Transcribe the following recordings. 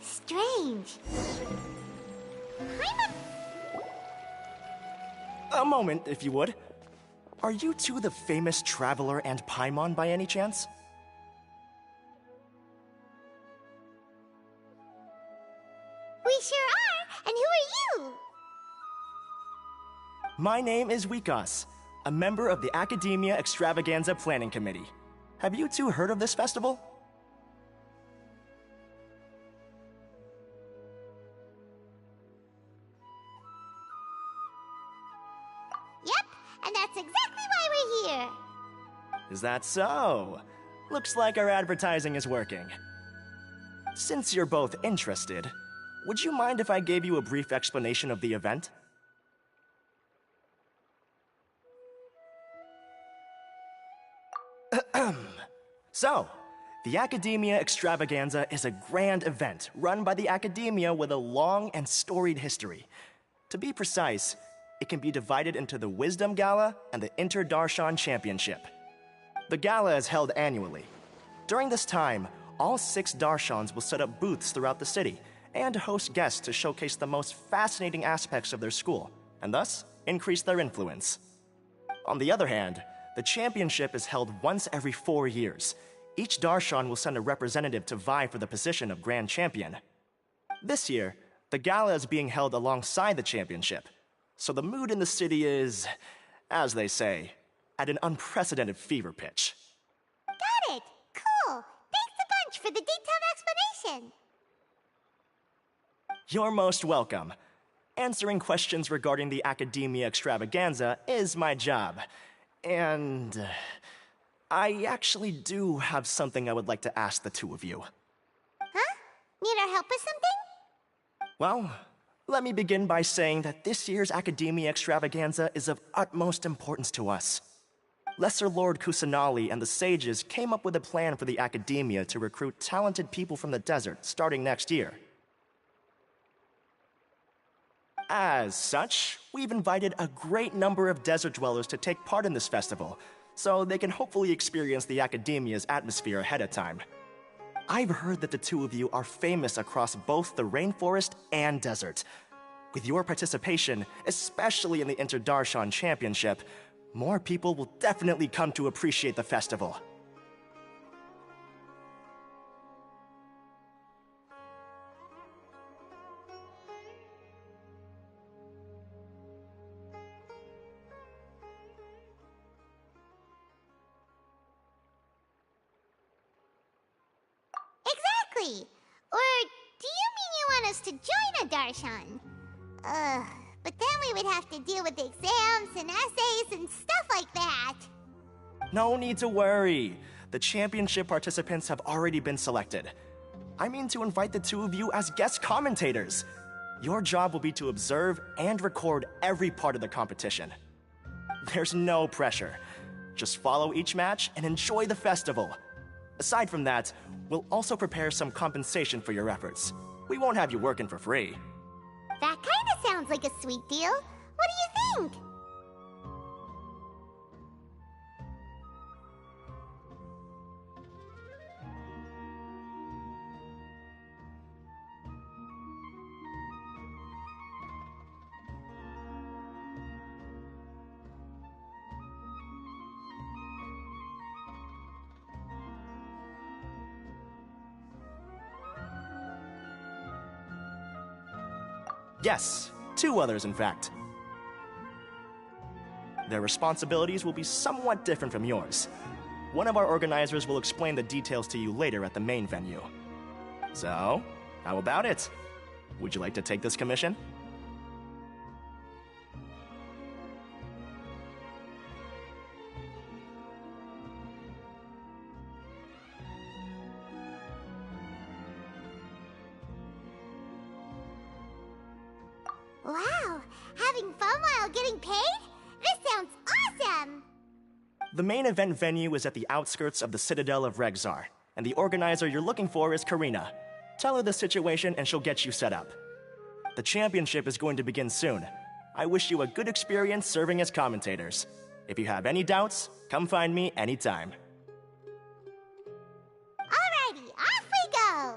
Strange. A moment, if you would. Are you two the famous Traveler and Paimon by any chance? We sure are, and who are you? My name is Wikas, a member of the Academia Extravaganza Planning Committee. Have you two heard of this festival? Yep, and that's exactly why we're here. Is that so? Looks like our advertising is working. Since you're both interested, would you mind if I gave you a brief explanation of the event? So, the Academia Extravaganza is a grand event run by the Academia with a long and storied history. To be precise, it can be divided into the Wisdom Gala and the Inter-Darshan Championship. The gala is held annually. During this time, all 6 Darshans will set up booths throughout the city and host guests to showcase the most fascinating aspects of their school, and thus increase their influence. On the other hand, the championship is held once every 4 years. Each Darshan will send a representative to vie for the position of Grand Champion. This year, the gala is being held alongside the championship, so the mood in the city is, as they say, at an unprecedented fever pitch. Got it! Cool! Thanks a bunch for the detailed explanation! You're most welcome. Answering questions regarding the Academia Extravaganza is my job. And I actually do have something I would like to ask the two of you. Huh? Need our help with something? Well, let me begin by saying that this year's Academia Extravaganza is of utmost importance to us. Lesser Lord Kusanali and the sages came up with a plan for the Academia to recruit talented people from the desert starting next year. As such, we've invited a great number of desert dwellers to take part in this festival, so they can hopefully experience the Academia's atmosphere ahead of time. I've heard that the two of you are famous across both the rainforest and desert. With your participation, especially in the Inter-Darshan Championship, more people will definitely come to appreciate the festival. Exactly! Or do you mean you want us to join a Darshan? But then we would have to deal with exams and essays and stuff like that. No need to worry. The championship participants have already been selected. I mean to invite the two of you as guest commentators. Your job will be to observe and record every part of the competition. There's no pressure. Just follow each match and enjoy the festival. Aside from that, we'll also prepare some compensation for your efforts. We won't have you working for free. That kind of sounds like a sweet deal. What do you think? Yes, 2 others in fact. Their responsibilities will be somewhat different from yours. One of our organizers will explain the details to you later at the main venue. So, how about it? Would you like to take this commission? Wow! Having fun while getting paid? This sounds awesome! The main event venue is at the outskirts of the Citadel of Regzar, and the organizer you're looking for is Karina. Tell her the situation and she'll get you set up. The championship is going to begin soon. I wish you a good experience serving as commentators. If you have any doubts, come find me anytime. Alrighty, off we go!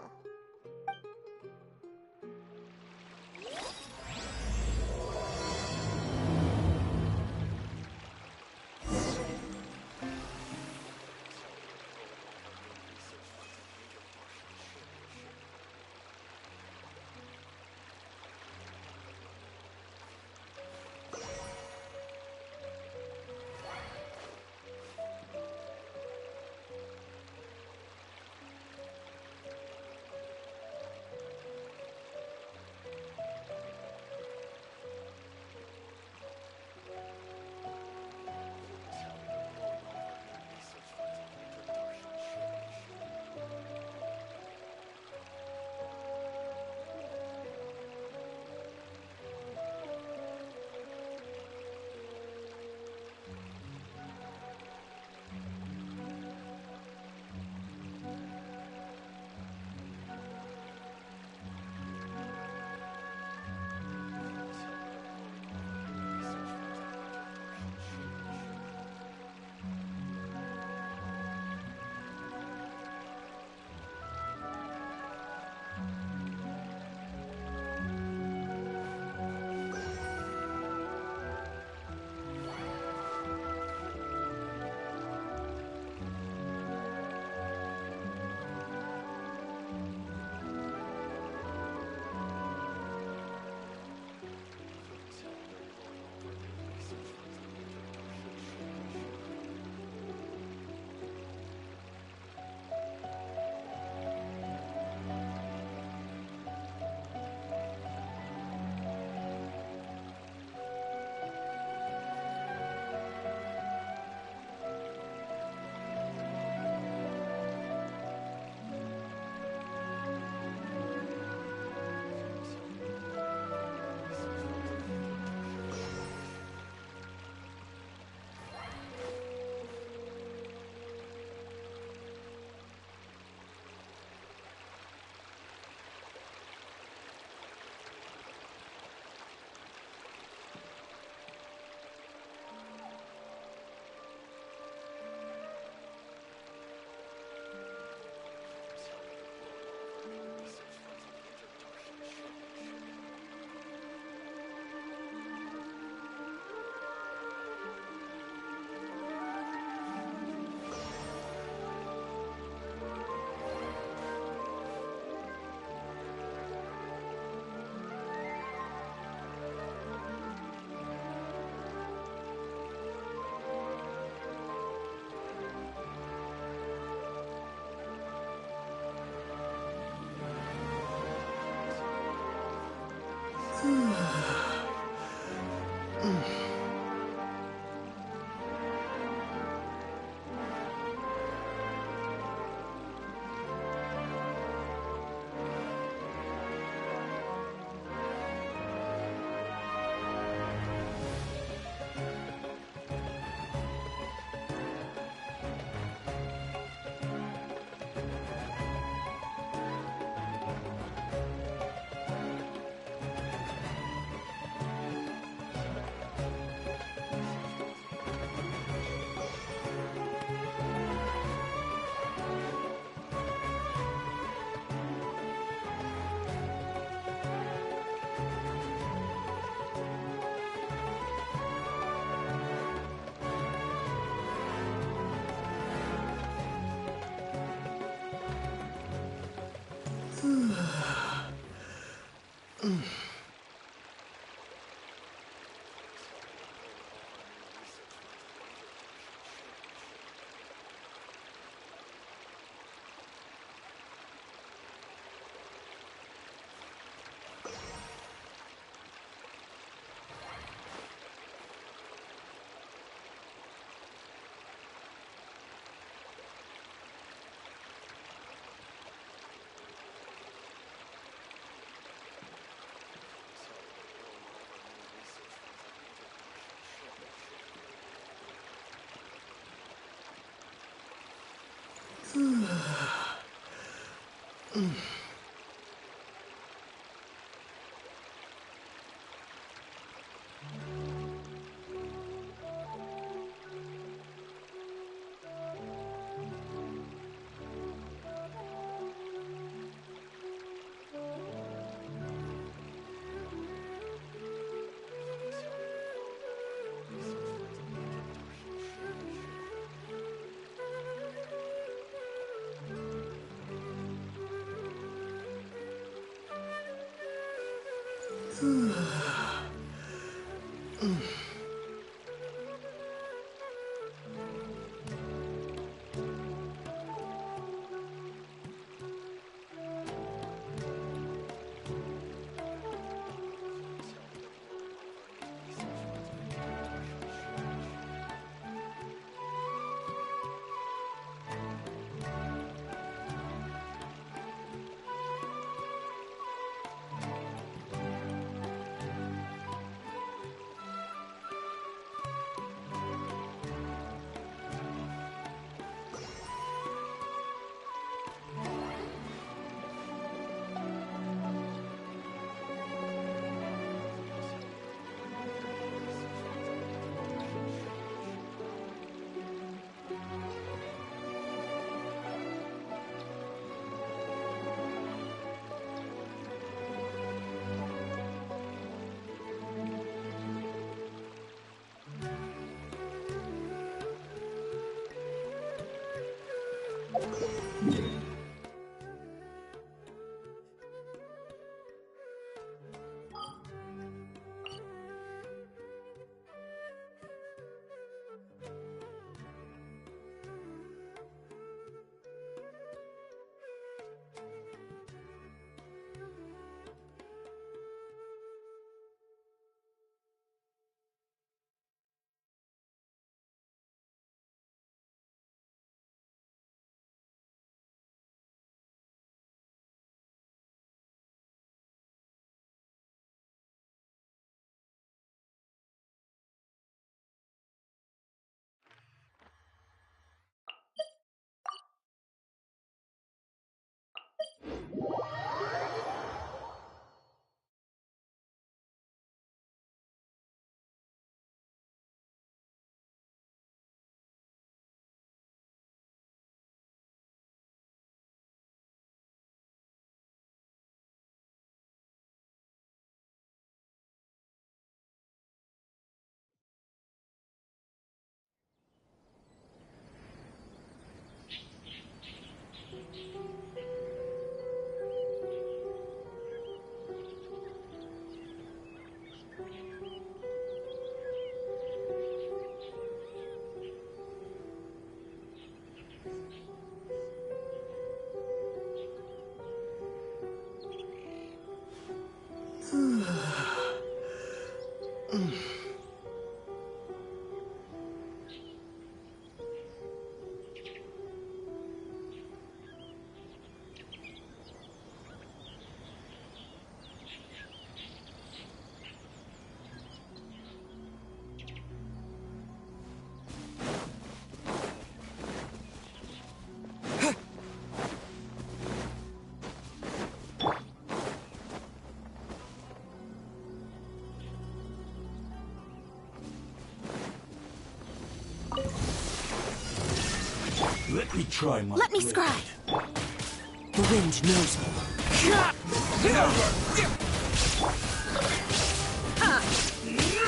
Let me scribe. The wind knows me.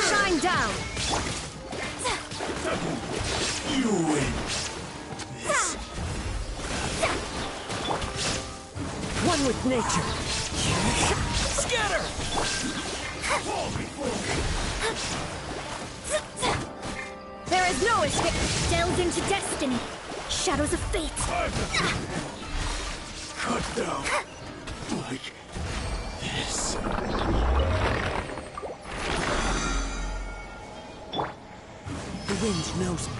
Shine down. You win. One with nature. Scatter! There is no escape. Delve into destiny. Shadows of fate. Cut down like this. The wind knows me.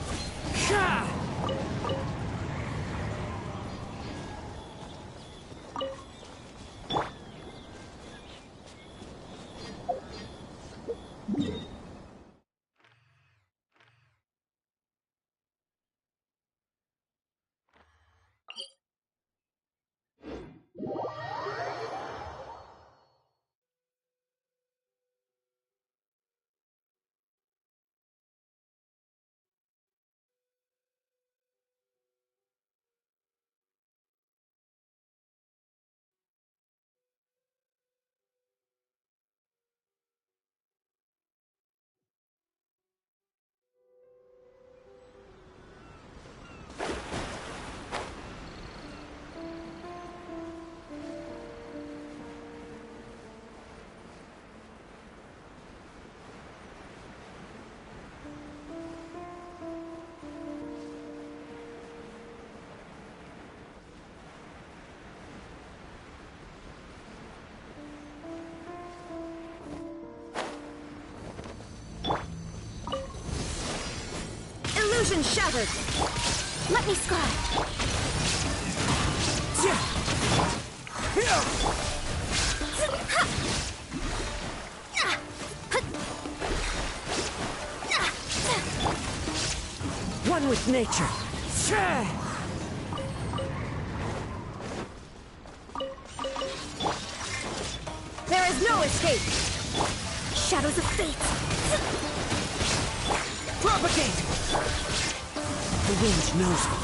Illusion shattered. Let me scribe. One with nature. There is no escape. Shadows of fate. Propagate! The wind knows me.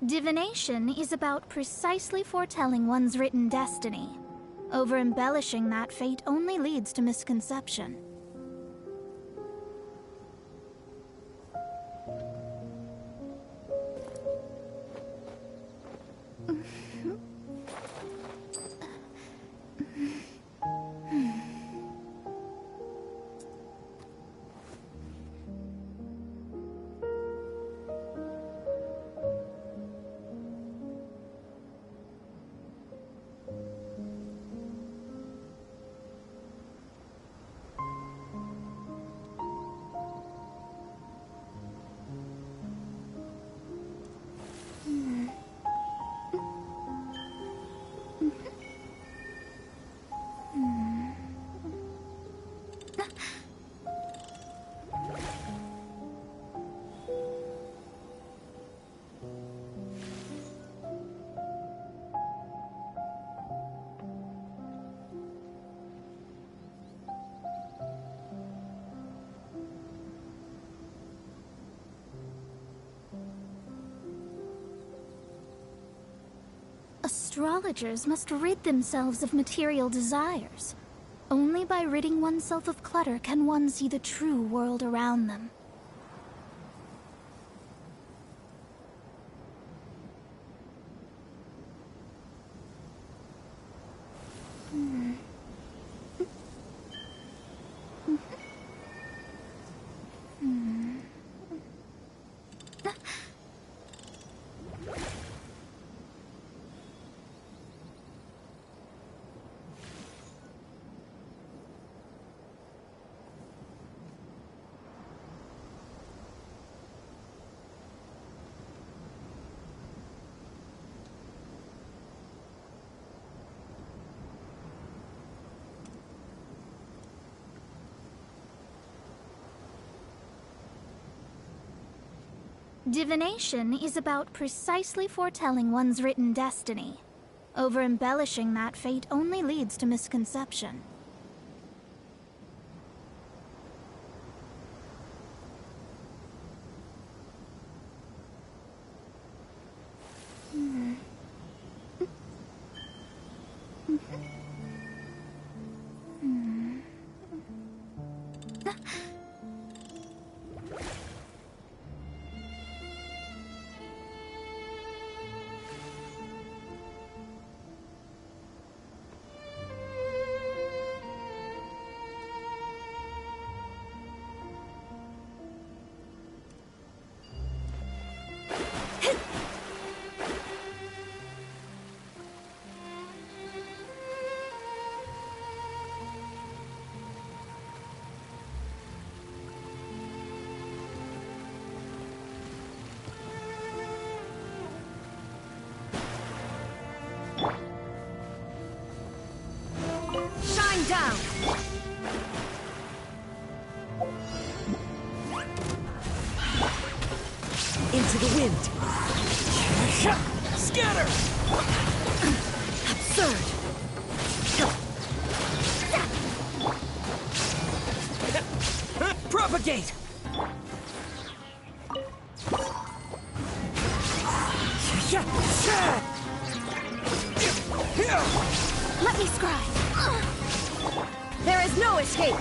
Divination is about precisely foretelling one's written destiny. Over-embellishing that fate only leads to misconception. Astrologers must rid themselves of material desires. Only by ridding oneself of clutter can one see the true world around them. Divination is about precisely foretelling one's written destiny. Over-embellishing that fate only leads to misconception. Down! Into the wind! Scatter! Absurd! Propagate! Let me scribe. There is no escape!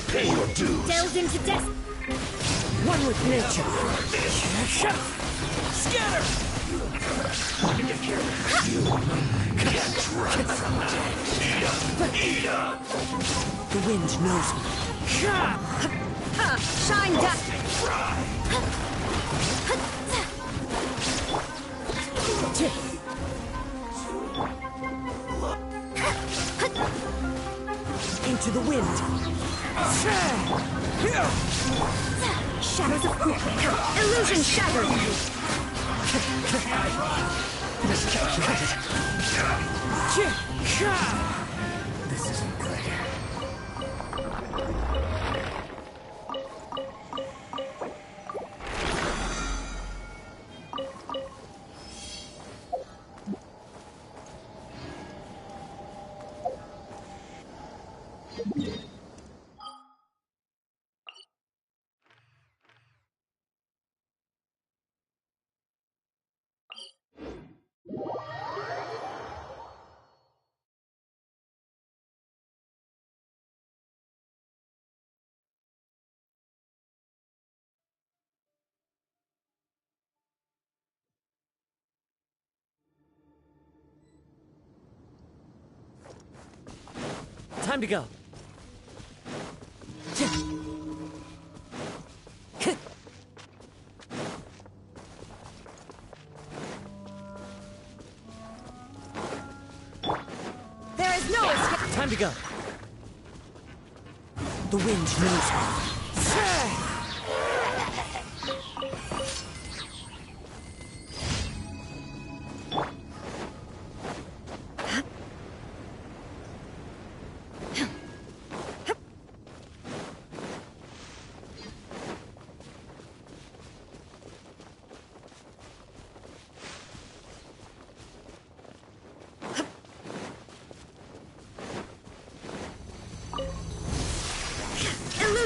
Pay your dues. Delved into death. One with nature! Scatter! You can't run from me. The wind knows me. Shine down. Into the wind. Shadows of fear. Illusion shattered. Miscalculated. This isn't good. Time to go. There is no escape. Time to go. The wind knows me.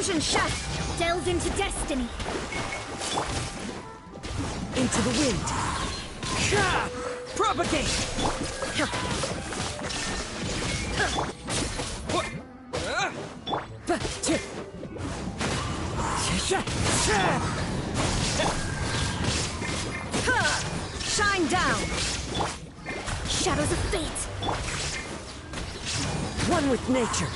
illusion shaft! Delve into destiny! Into the wind! Propagate! Shine down! Shadows of fate! One with nature!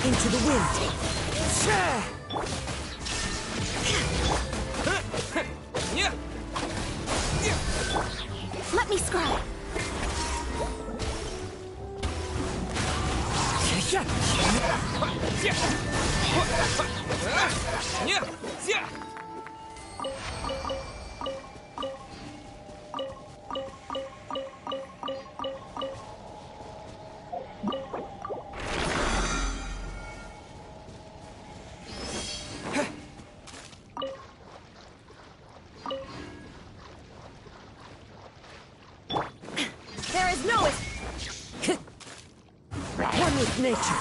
Into the wind! Let me scry! There is no one with nature.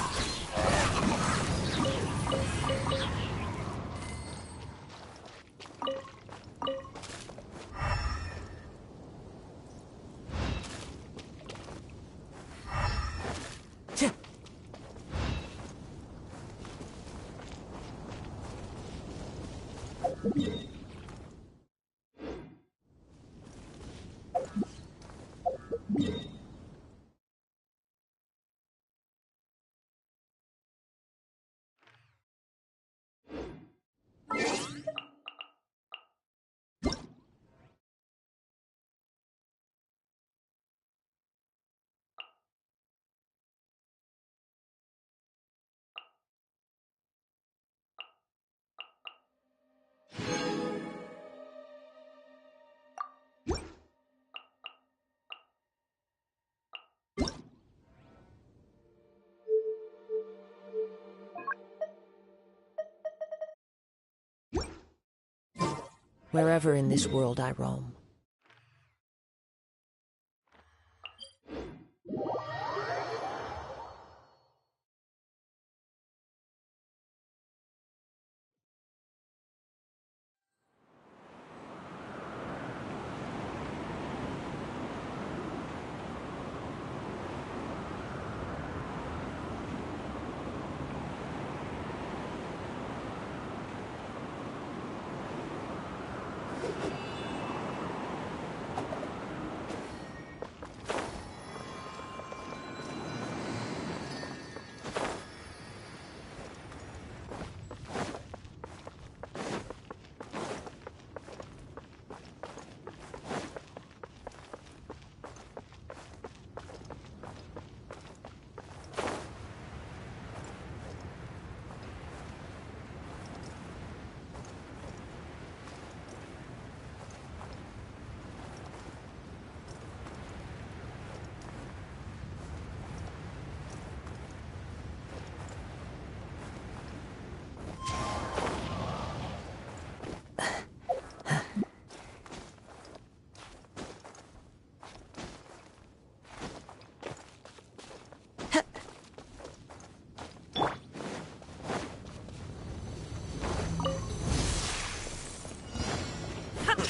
Wherever in this world I roam.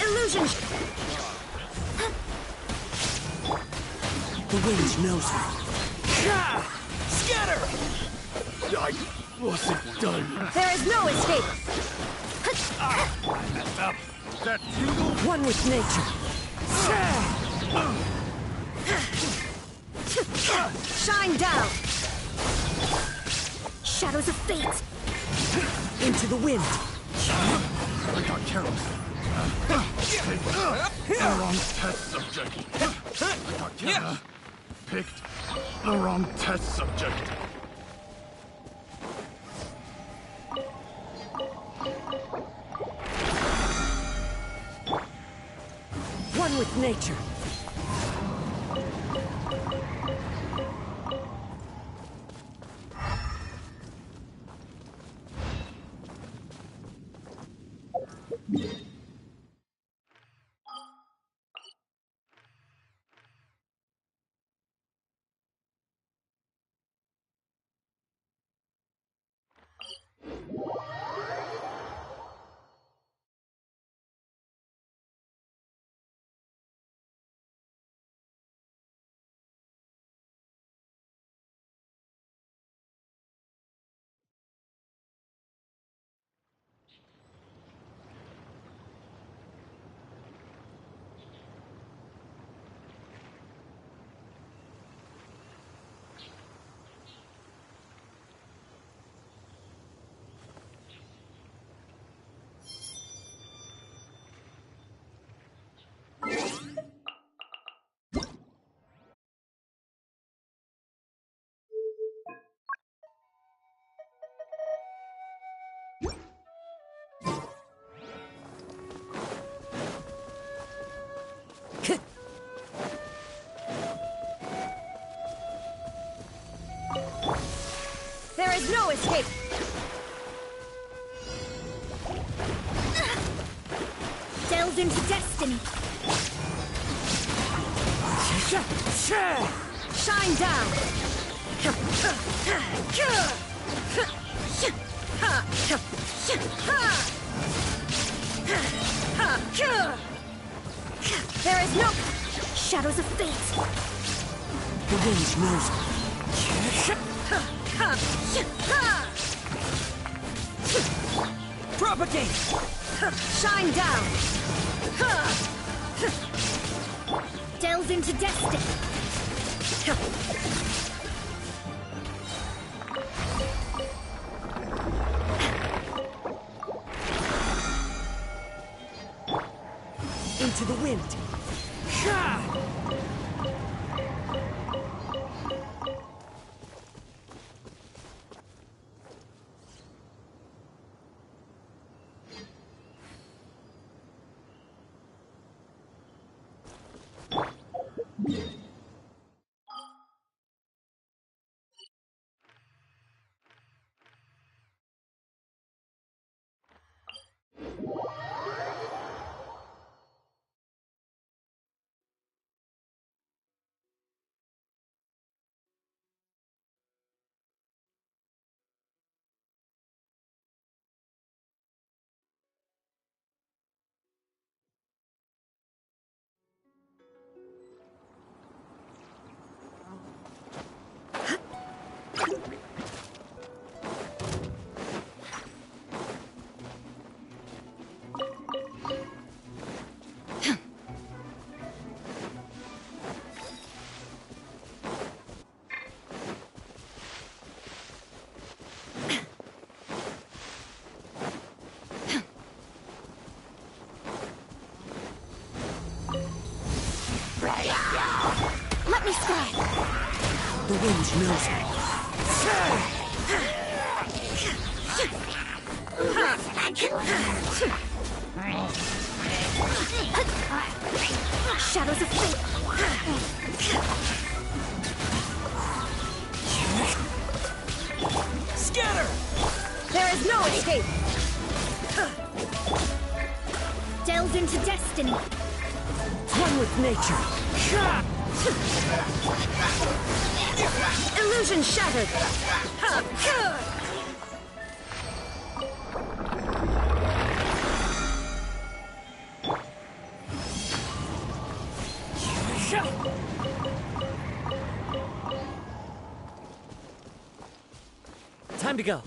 Illusion! The wind knows me. Scatter! I wasn't done. There is no escape! That bugle. One with nature. Shine down! Shadows of fate! Into the wind. I got careless. The wrong test subject. I got careless. Picked the wrong test subject. One with nature. escape. Delve into destiny. Shine down. There is no shadows of fate. The wind knows me. Propagate. Shine down. Delve into destiny. Into the wind. Let me spread. The wind knows me. Shadows of fate. Scatter! There is no escape. Delve into destiny. One with nature. Illusion shattered. Time to go.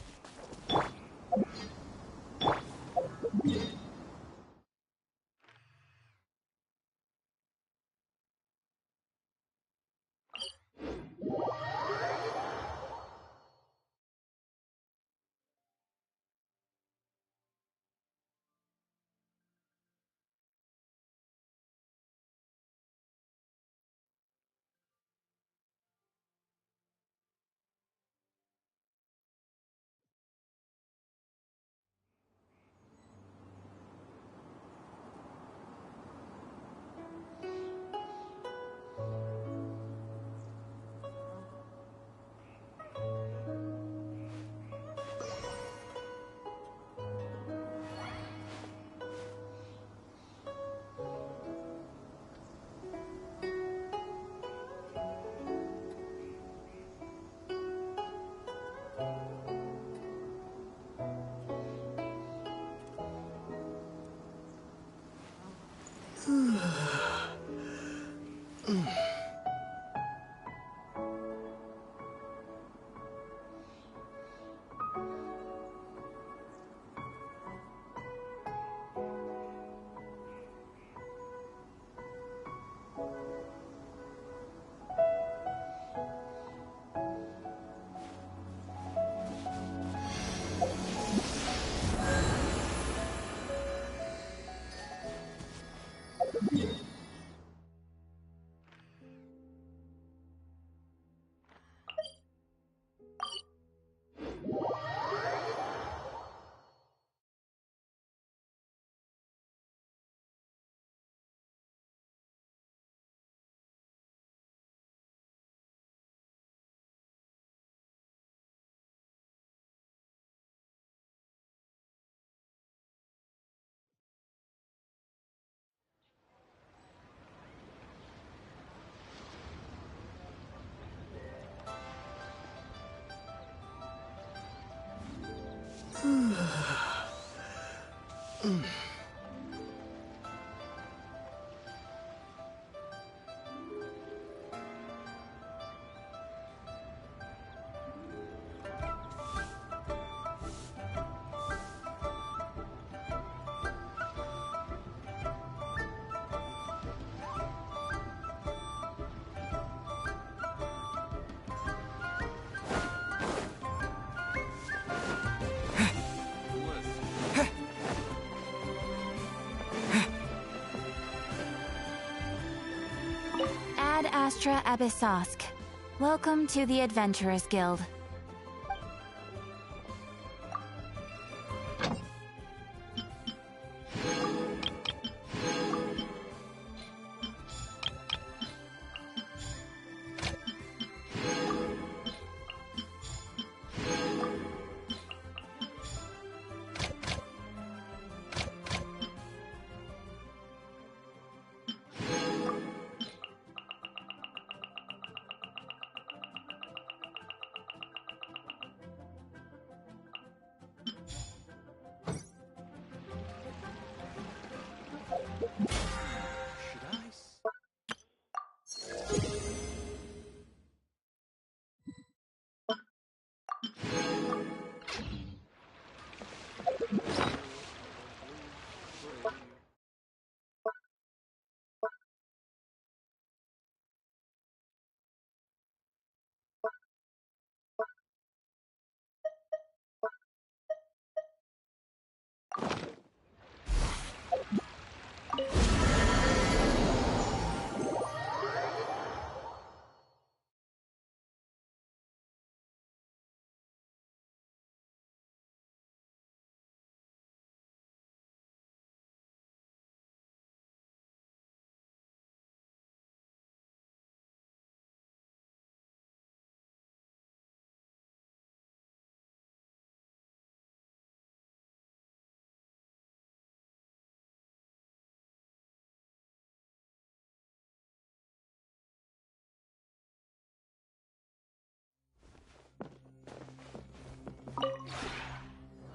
Ad Astra Abyssosk. Welcome to the Adventurers Guild.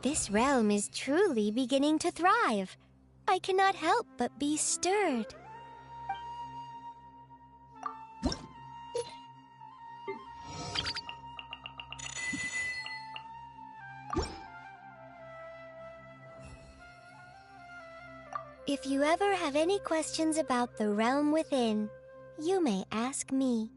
This realm is truly beginning to thrive. I cannot help but be stirred. If you ever have any questions about the realm within, you may ask me.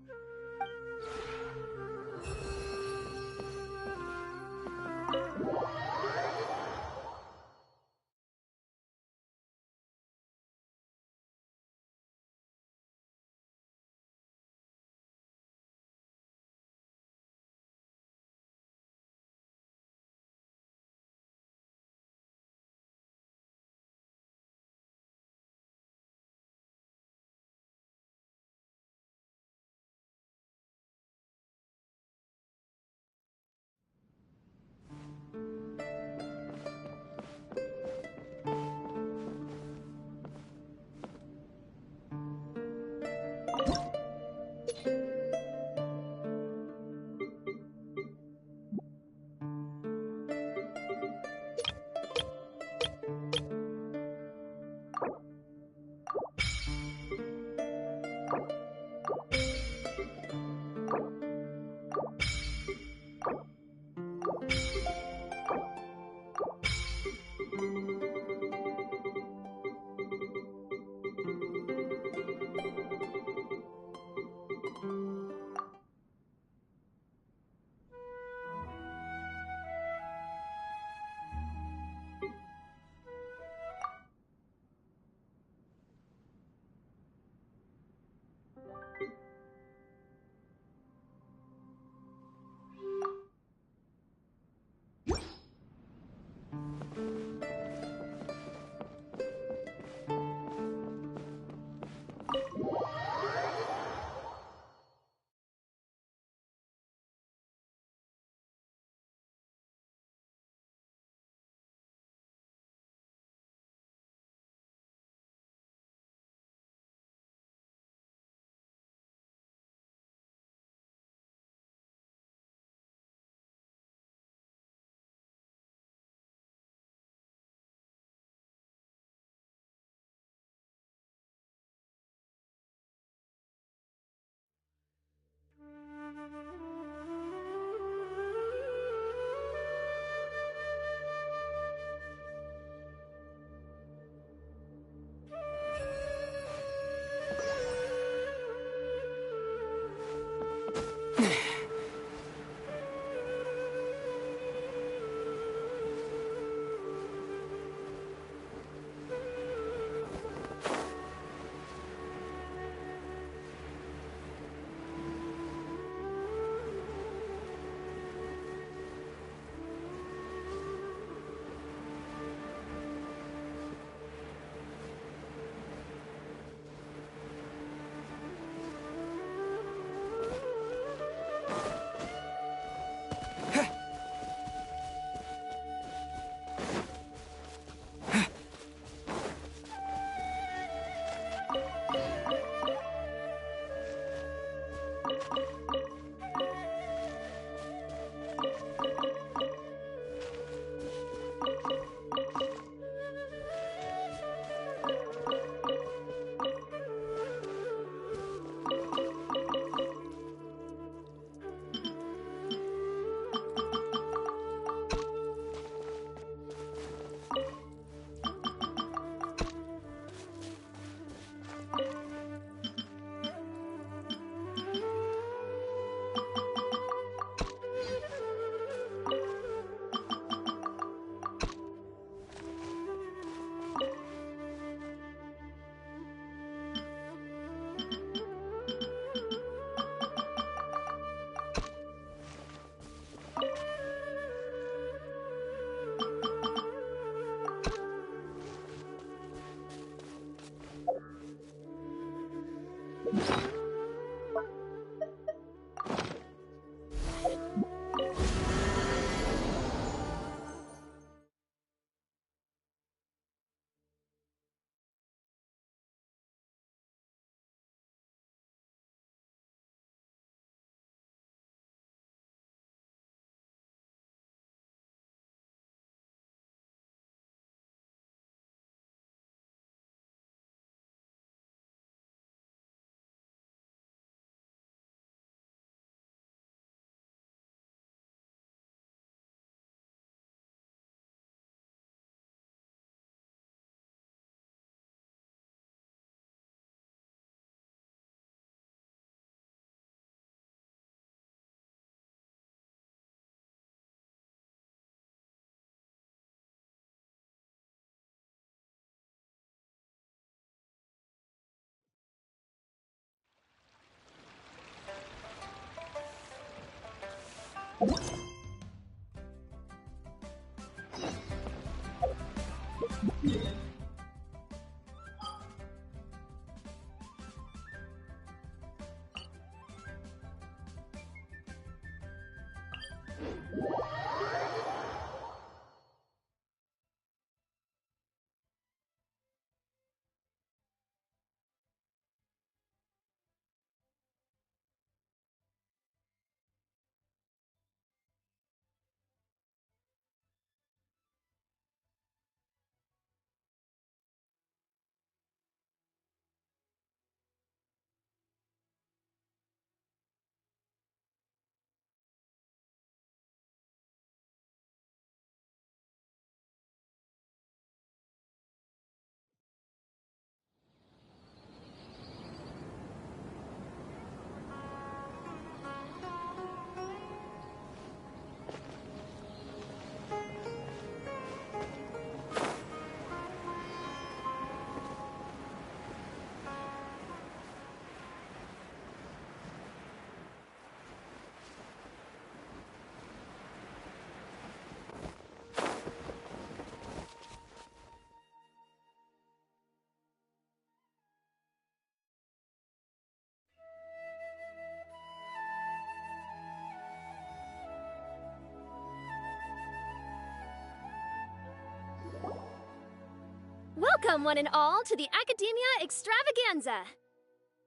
Welcome, one and all, to the Academia Extravaganza!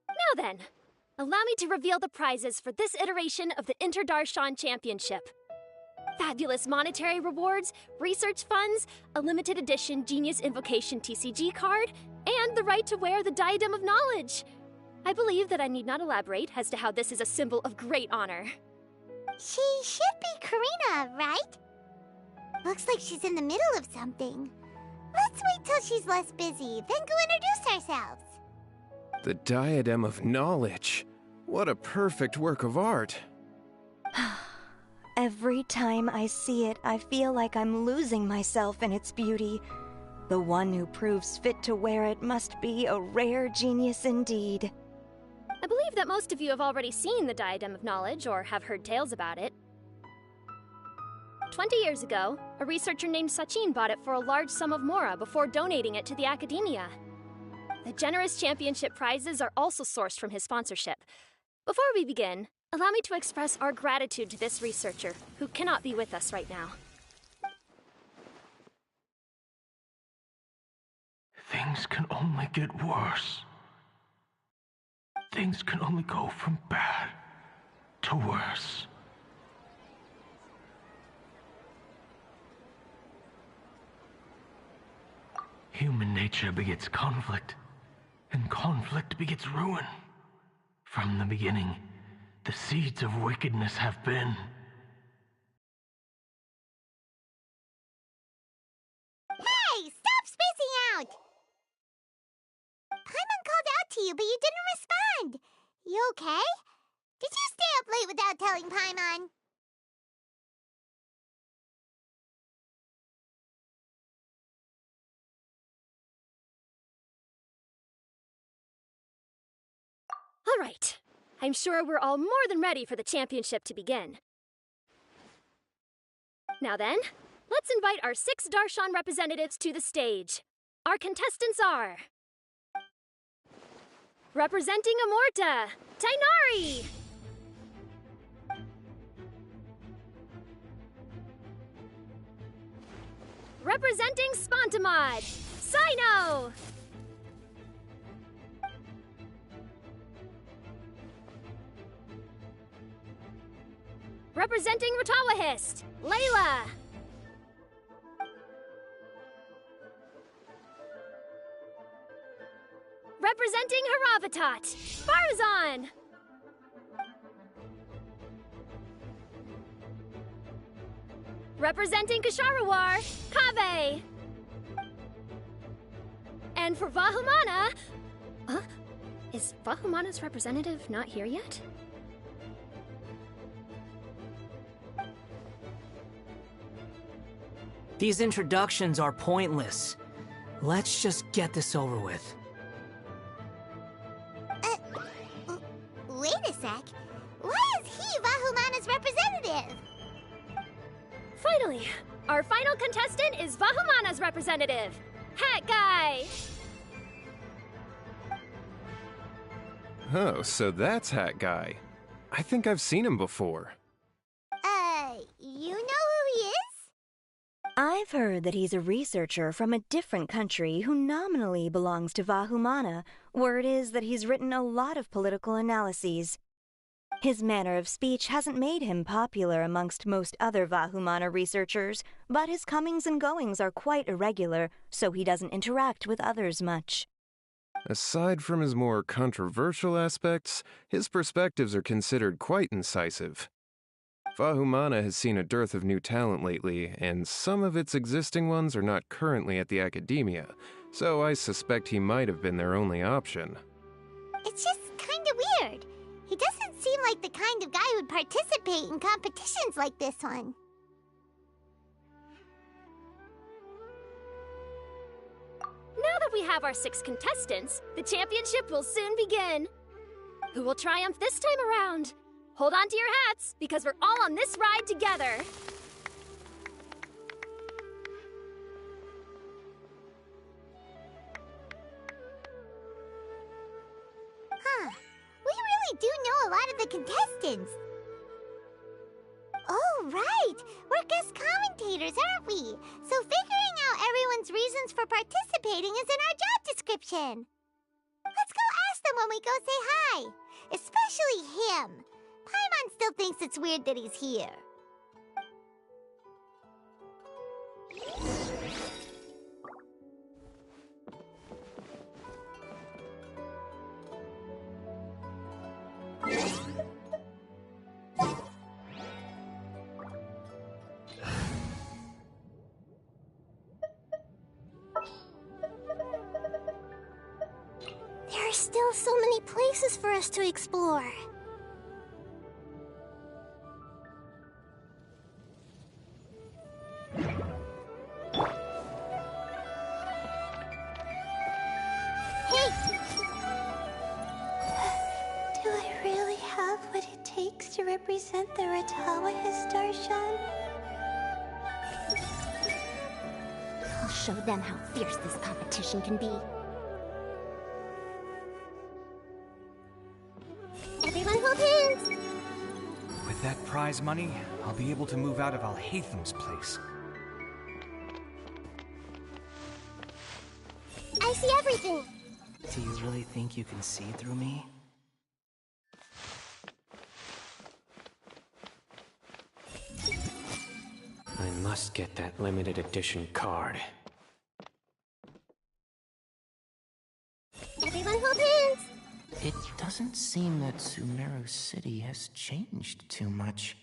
Now then, allow me to reveal the prizes for this iteration of the Interdarshan Championship. Fabulous monetary rewards, research funds, a limited edition Genius Invocation TCG card, and the right to wear the Diadem of Knowledge. I believe that I need not elaborate as to how this is a symbol of great honor. She should be Karina, right? Looks like she's in the middle of something. Let's wait till she's less busy, then go introduce ourselves. The Diadem of Knowledge. What a perfect work of art. Every time I see it, I feel like I'm losing myself in its beauty. The one who proves fit to wear it must be a rare genius indeed. I believe that most of you have already seen the Diadem of Knowledge or have heard tales about it. 20 years ago, a researcher named Sachin bought it for a large sum of mora before donating it to the Academia. The generous championship prizes are also sourced from his sponsorship. Before we begin, allow me to express our gratitude to this researcher, who cannot be with us right now. Things can only get worse. Things can only go from bad to worse. Human nature begets conflict, and conflict begets ruin. From the beginning, the seeds of wickedness have been. Hey, stop spacing out! Paimon called out to you, but you didn't respond. You okay? Did you stay up late without telling Paimon? All right. I'm sure we're all more than ready for the championship to begin. Now then, let's invite our 6 Darshan representatives to the stage. Our contestants are... Representing Amorta, Tainari! Representing Spontamod, Sino! Representing Ratawahist, Layla! Representing Haravatat, Farzan! Representing Kasharawar, Kaveh! And for Vahumana... Huh? Is Vahumana's representative not here yet? These introductions are pointless. Let's just get this over with. Wait a sec. Why is he Vahumana's representative? Finally, our final contestant is Vahumana's representative, Hat Guy! Oh, so that's Hat Guy. I think I've seen him before. You know who he is? I've heard that he's a researcher from a different country who nominally belongs to Vahumana. Word is that he's written a lot of political analyses. His manner of speech hasn't made him popular amongst most other Vahumana researchers, but his comings and goings are quite irregular, so he doesn't interact with others much. Aside from his more controversial aspects, his perspectives are considered quite incisive. Vahumana has seen a dearth of new talent lately, and some of its existing ones are not currently at the academia, so I suspect he might have been their only option. It's just kinda weird. He doesn't seem like the kind of guy who'd participate in competitions like this one. Now that we have our 6 contestants, the championship will soon begin. Who will triumph this time around? Hold on to your hats, because we're all on this ride together. Huh. We really do know a lot of the contestants. Oh, right! We're guest commentators, aren't we? So figuring out everyone's reasons for participating is in our job description. Let's go ask them when we go say hi. Especially him. Paimon still thinks it's weird that he's here. There are still so many places for us to explore. To represent the Ratawahist Darshan? I'll show them how fierce this competition can be. Everyone hold hands! With that prize money, I'll be able to move out of Alhatham's place. I see everything! Do you really think you can see through me? I must get that limited edition card. Everyone hold hands! It doesn't seem that Sumeru City has changed too much.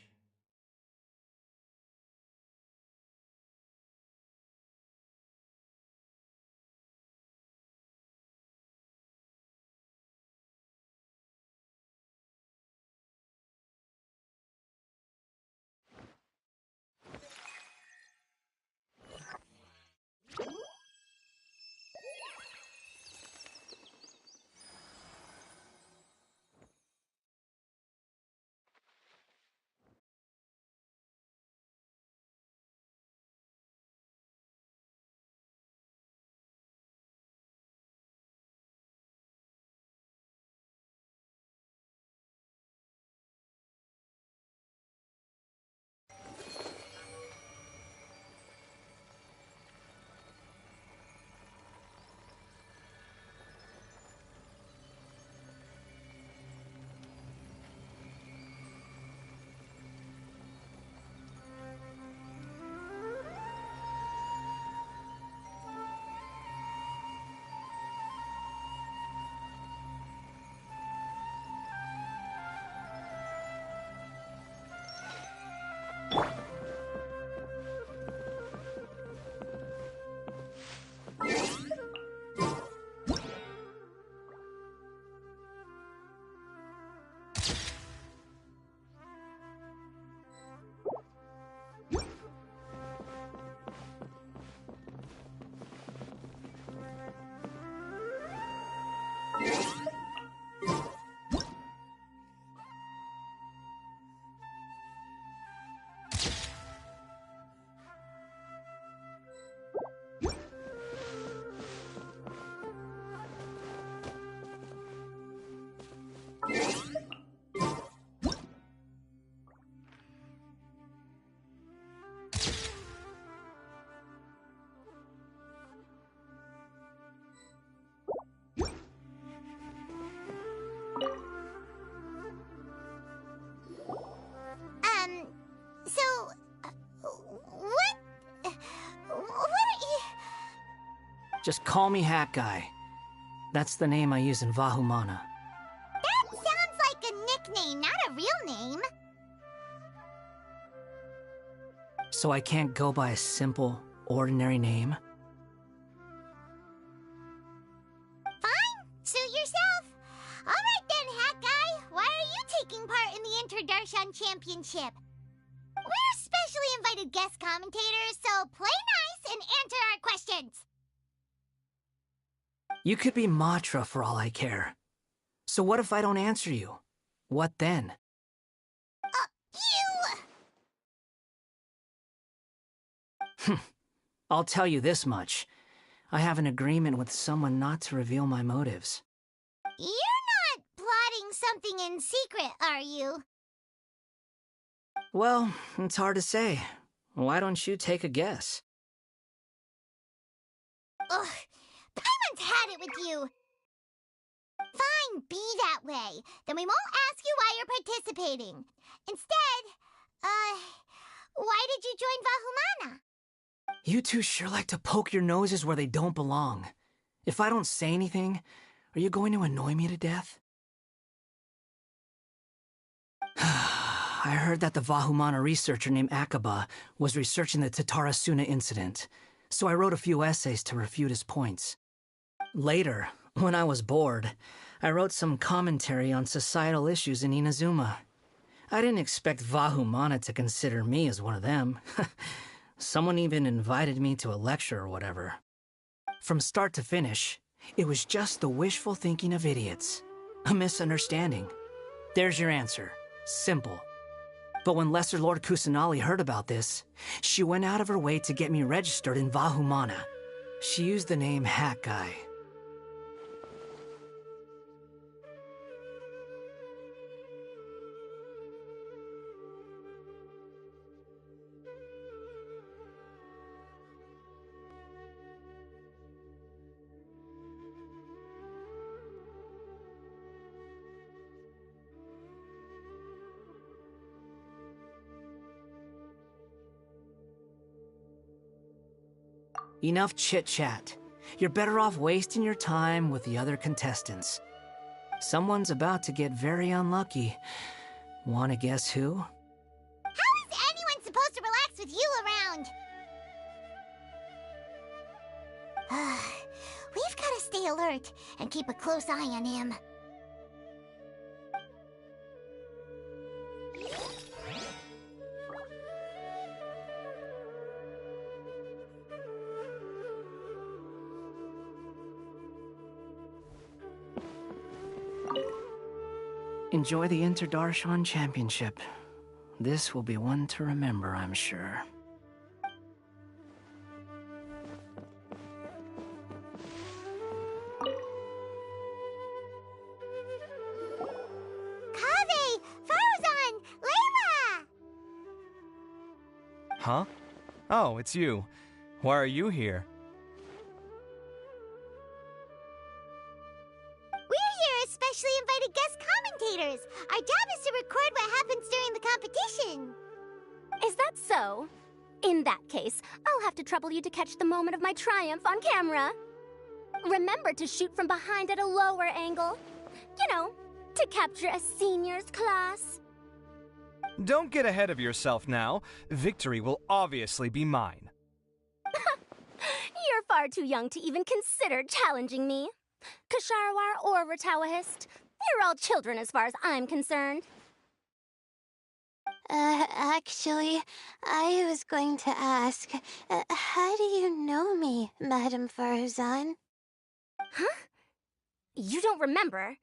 Just call me Hat Guy. That's the name I use in Vahumana. That sounds like a nickname, not a real name. So I can't go by a simple, ordinary name? Fine, suit yourself. All right then, Hat Guy. Why are you taking part in the Interdarshan Championship? We're specially invited guest commentators, so play nice and answer our questions. You could be Matra for all I care. So what if I don't answer you? What then? I'll tell you this much. I have an agreement with someone not to reveal my motives. You're not plotting something in secret, are you? Well, it's hard to say. Why don't you take a guess? Ugh, Paimon's had it with you. Fine, be that way. Then we won't ask you why you're participating. Instead, why did you join Vahumana? You two sure like to poke your noses where they don't belong. If I don't say anything, are you going to annoy me to death? I heard that the Vahumana researcher named Akaba was researching the Tatarasuna incident, so I wrote a few essays to refute his points. Later, when I was bored, I wrote some commentary on societal issues in Inazuma. I didn't expect Vahumana to consider me as one of them. Someone even invited me to a lecture or whatever. From start to finish, it was just the wishful thinking of idiots. A misunderstanding. There's your answer. Simple. But when Lesser Lord Kusanali heard about this, she went out of her way to get me registered in Vahumana. She used the name Hat Guy. Enough chit-chat. You're better off wasting your time with the other contestants. Someone's about to get very unlucky. Wanna guess who? How is anyone supposed to relax with you around? We've gotta stay alert and keep a close eye on him. Enjoy the Interdarshan Championship. This will be one to remember, I'm sure. Kaveh! Farazan! Layla! Huh? Oh, it's you. Why are you here? Specially invited guest commentators. Our job is to record what happens during the competition. Is that so? In that case, I'll have to trouble you to catch the moment of my triumph on camera. Remember to shoot from behind at a lower angle. You know, to capture a seniors class. Don't get ahead of yourself now. Victory will obviously be mine. You're far too young to even consider challenging me. Kasharwar or Ratawahist, you're all children as far as I'm concerned. Actually, I was going to ask, how do you know me, Madame Farazan? Huh? You don't remember?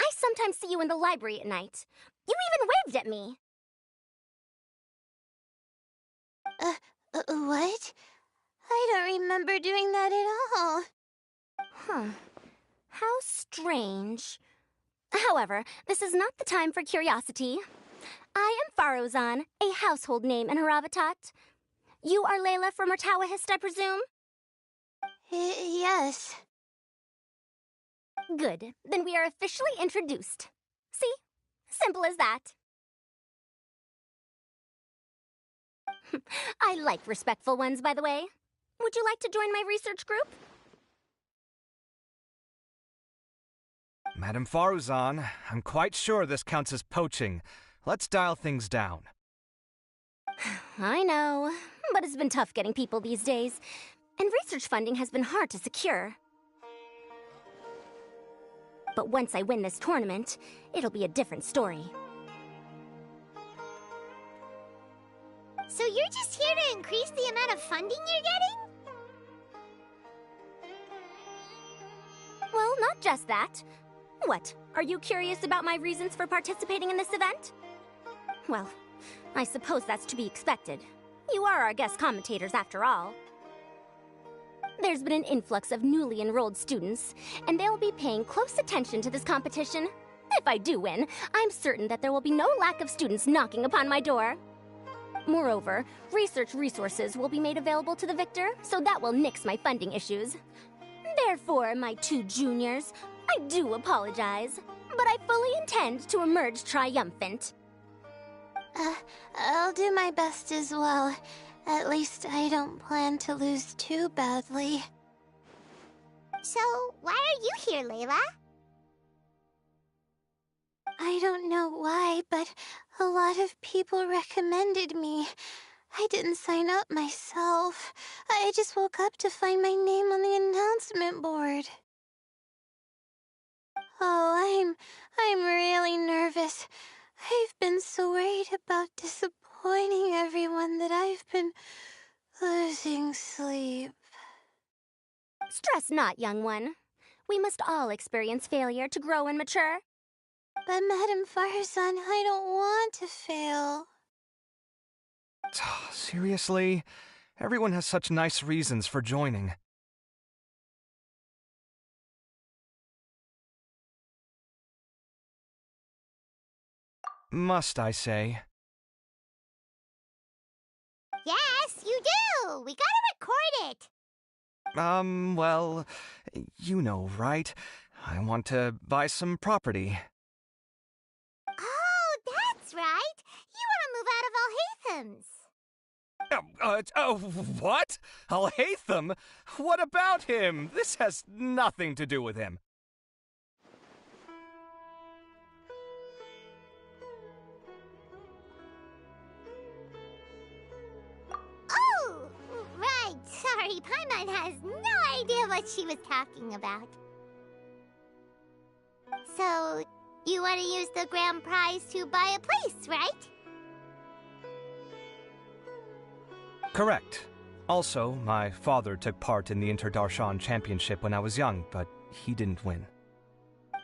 I sometimes see you in the library at night. You even waved at me. What? I don't remember doing that at all. Huh. How strange. However, this is not the time for curiosity. I am Farozan, a household name in Haravatat. You are Layla from Ratawahist, I presume? Yes. Good. Then we are officially introduced. See? Simple as that. I like respectful ones, by the way. Would you like to join my research group? Madame Faruzan, I'm quite sure this counts as poaching. Let's dial things down. I know, but it's been tough getting people these days, and research funding has been hard to secure. But once I win this tournament, it'll be a different story. So you're just here to increase the amount of funding you're getting? Well, not just that. What, are you curious about my reasons for participating in this event? Well, I suppose that's to be expected. You are our guest commentators after all. There's been an influx of newly enrolled students, and they'll be paying close attention to this competition. If I do win, I'm certain that there will be no lack of students knocking upon my door. Moreover, research resources will be made available to the victor, so that will nix my funding issues. Therefore, my two juniors, I do apologize, but I fully intend to emerge triumphant. I'll do my best as well. At least I don't plan to lose too badly. So, why are you here, Layla? I don't know why, but a lot of people recommended me. I didn't sign up myself. I just woke up to find my name on the announcement board. Oh, I'm really nervous. I've been so worried about disappointing everyone that I've been losing sleep. Stress not, young one. We must all experience failure to grow and mature. But Madame Faruzan, I don't want to fail. Seriously? Everyone has such nice reasons for joining. Must I say? Yes, you do! We gotta record it! Well, you know, right? I want to buy some property. Oh, that's right! You want to move out of Alhatham's. What? Alhaitham? What about him? This has nothing to do with him. Oh, right. Sorry, Paimon has no idea what she was talking about. So, you want to use the grand prize to buy a place, right? Correct. Also, my father took part in the Interdarshan Championship when I was young, but he didn't win.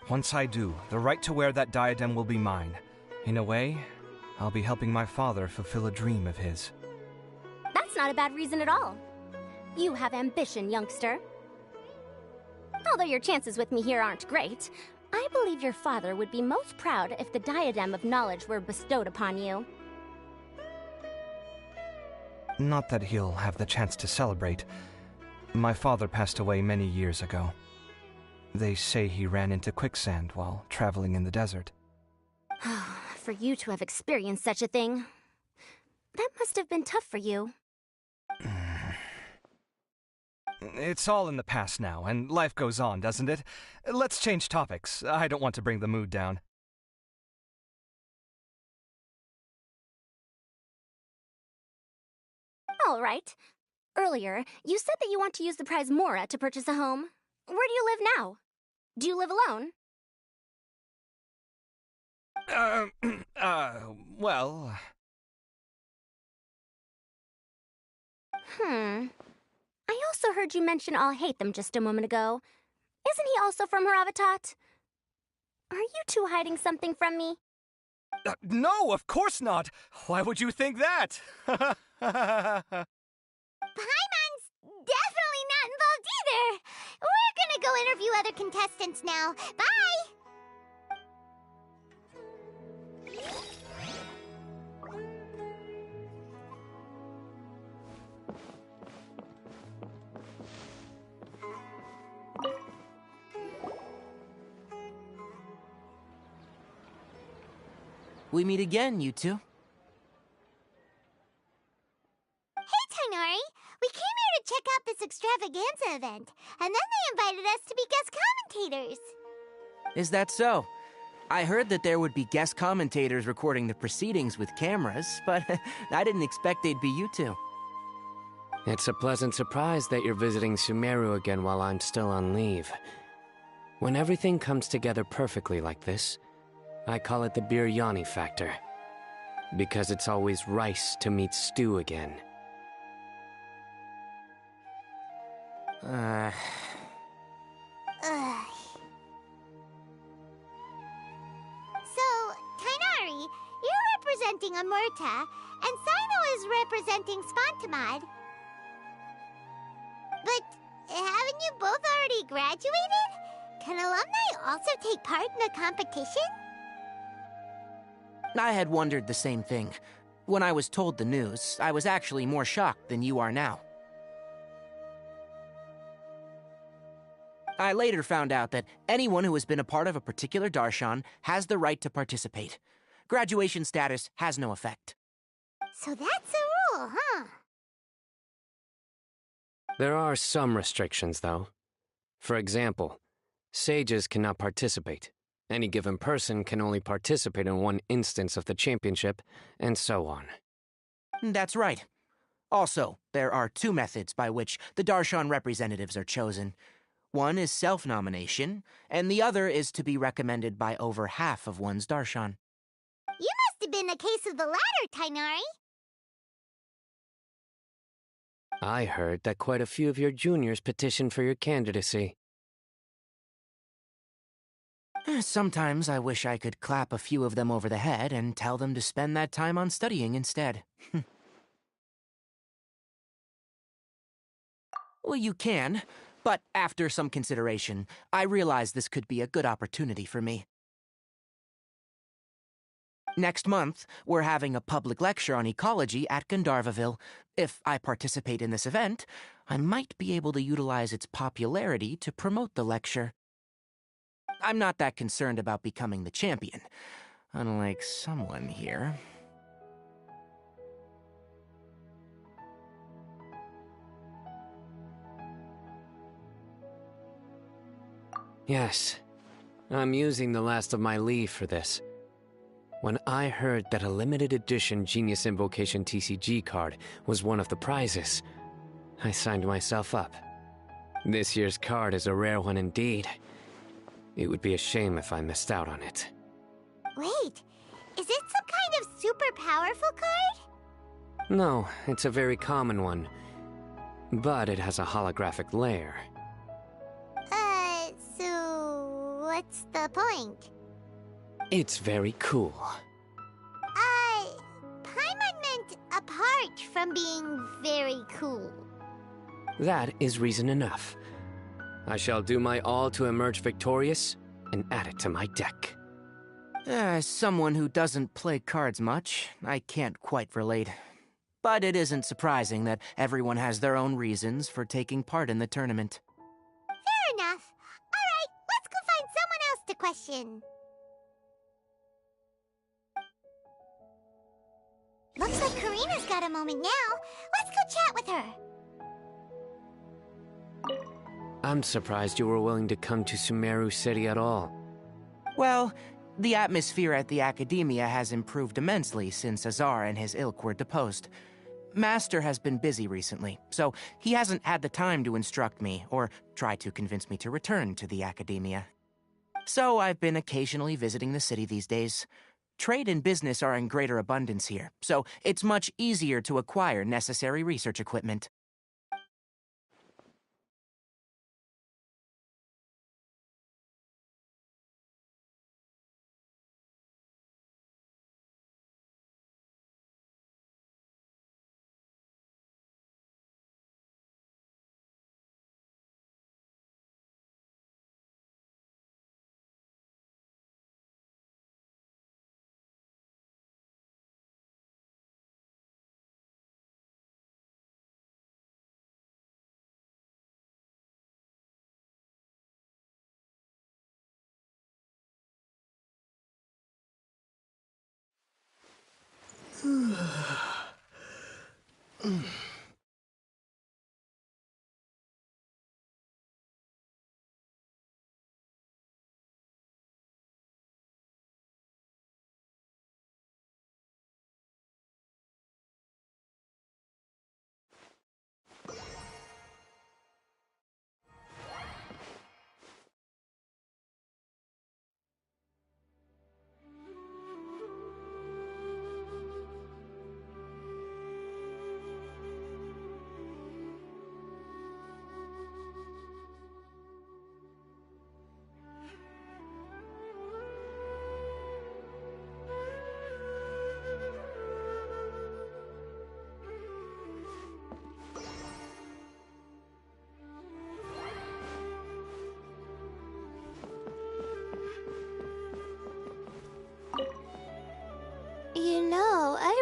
Once I do, the right to wear that diadem will be mine. In a way, I'll be helping my father fulfill a dream of his. That's not a bad reason at all. You have ambition, youngster. Although your chances with me here aren't great, I believe your father would be most proud if the diadem of knowledge were bestowed upon you. Not that he'll have the chance to celebrate. My father passed away many years ago. They say he ran into quicksand while traveling in the desert. For you to have experienced such a thing, that must have been tough for you. It's all in the past now, and life goes on, doesn't it? Let's change topics. I don't want to bring the mood down. All right. Earlier, you said that you want to use the prize Mora to purchase a home. Where do you live now? Do you live alone? Well... I also heard you mention Alhaitham just a moment ago. Isn't he also from Haravatat? Are you two hiding something from me? No, of course not! Why would you think that? Paimon's definitely not involved either! We're gonna go interview other contestants now. Bye! We meet again, you two. Hey, Tainari! We came here to check out this extravaganza event, and then they invited us to be guest commentators. Is that so? I heard that there would be guest commentators recording the proceedings with cameras, but I didn't expect they'd be you two. It's a pleasant surprise that you're visiting Sumeru again while I'm still on leave. When everything comes together perfectly like this, I call it the biryani factor. Because it's always rice to meet stew again. Ugh. So, Tainari, you're representing Amurta, and Sino is representing Spontamad. But haven't you both already graduated? Can alumni also take part in the competition? I had wondered the same thing. When I was told the news, I was actually more shocked than you are now. I later found out that anyone who has been a part of a particular darshan has the right to participate. Graduation status has no effect. So that's a rule, huh? There are some restrictions, though. For example, sages cannot participate. Any given person can only participate in one instance of the championship, and so on. That's right. Also, there are two methods by which the darshan representatives are chosen. One is self-nomination, and the other is to be recommended by over half of one's darshan. You must have been a case of the latter, Tainari. I heard that quite a few of your juniors petitioned for your candidacy. Sometimes I wish I could clap a few of them over the head and tell them to spend that time on studying instead. Well, you can, but after some consideration, I realized this could be a good opportunity for me. Next month, we're having a public lecture on ecology at Gandharvaville. If I participate in this event, I might be able to utilize its popularity to promote the lecture. I'm not that concerned about becoming the champion, unlike someone here. Yes, I'm using the last of my leave for this. When I heard that a limited edition Genius Invocation TCG card was one of the prizes, I signed myself up. This year's card is a rare one indeed. It would be a shame if I missed out on it. Wait, is it some kind of super powerful card? No, it's a very common one. But it has a holographic layer. So what's the point? It's very cool. Paimon meant apart from being very cool. That is reason enough. I shall do my all to emerge victorious and add it to my deck. As someone who doesn't play cards much, I can't quite relate. But it isn't surprising that everyone has their own reasons for taking part in the tournament. Fair enough. All right, let's go find someone else to question. Looks like Karina's got a moment now. Let's go chat with her. I'm surprised you were willing to come to Sumeru City at all. Well, the atmosphere at the Academia has improved immensely since Azar and his ilk were deposed. Master has been busy recently, so he hasn't had the time to instruct me or try to convince me to return to the Academia. So I've been occasionally visiting the city these days. Trade and business are in greater abundance here, so it's much easier to acquire necessary research equipment.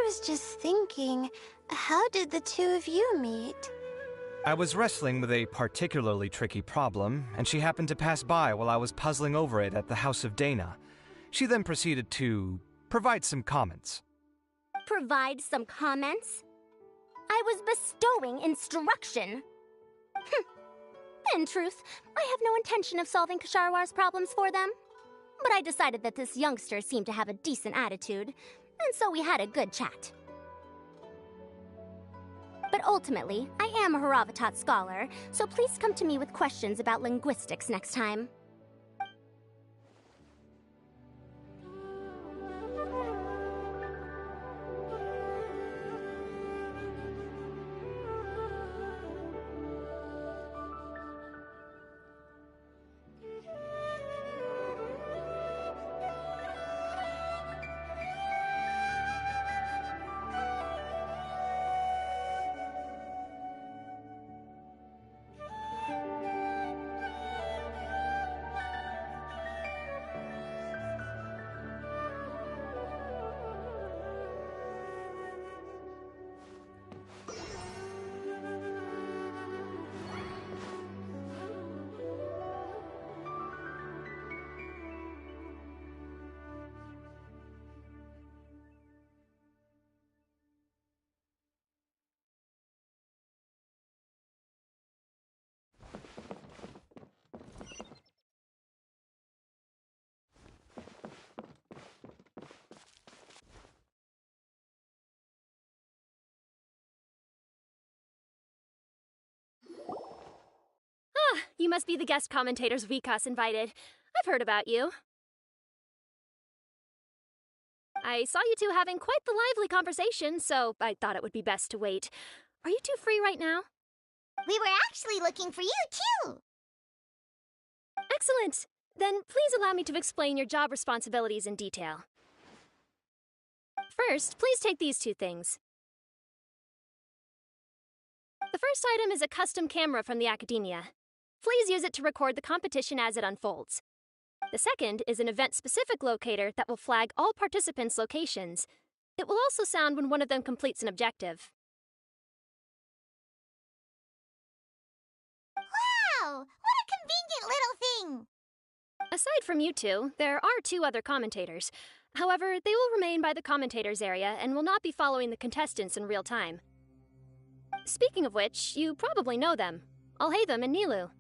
was just thinking, how did the two of you meet? I was wrestling with a particularly tricky problem, and she happened to pass by while I was puzzling over it at the house of Dana. She then proceeded to provide some comments. Provide some comments? I was bestowing instruction. In truth, I have no intention of solving Ksharowar's problems for them. But I decided that this youngster seemed to have a decent attitude, and so we had a good chat. But ultimately, I am a Haravatat scholar, so please come to me with questions about linguistics next time. You must be the guest commentators Vikas invited. I've heard about you. I saw you two having quite the lively conversation, so I thought it would be best to wait. Are you two free right now? We were actually looking for you, too. Excellent. Then please allow me to explain your job responsibilities in detail. First, please take these two things. The first item is a custom camera from the Academia. Please use it to record the competition as it unfolds. The second is an event-specific locator that will flag all participants' locations. It will also sound when one of them completes an objective. Wow! What a convenient little thing! Aside from you two, there are two other commentators. However, they will remain by the commentators area and will not be following the contestants in real time. Speaking of which, you probably know them. Alhaitham and Nilu.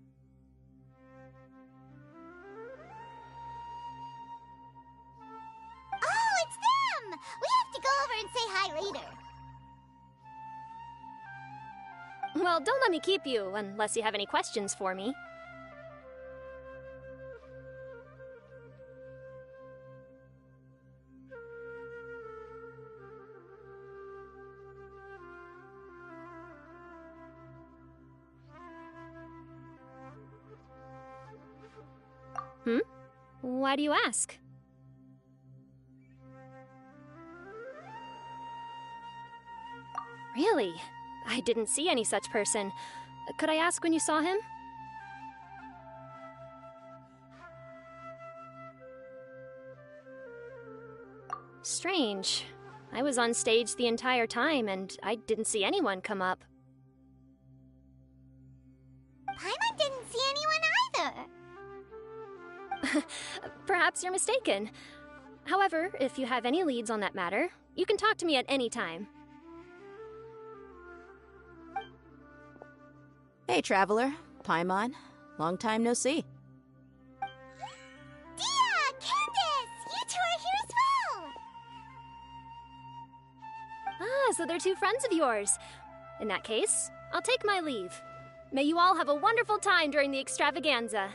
Oh, it's them! We have to go over and say hi later. Well, don't let me keep you, unless you have any questions for me. Why do you ask? Really? I didn't see any such person. Could I ask when you saw him? Strange. I was on stage the entire time, and I didn't see anyone come up. Paimon didn't see anyone either. Perhaps you're mistaken. However, if you have any leads on that matter, you can talk to me at any time. Hey, Traveler. Paimon. Long time no see. Dia! Candace! You two are here as well! Ah, so they're two friends of yours. In that case, I'll take my leave. May you all have a wonderful time during the extravaganza.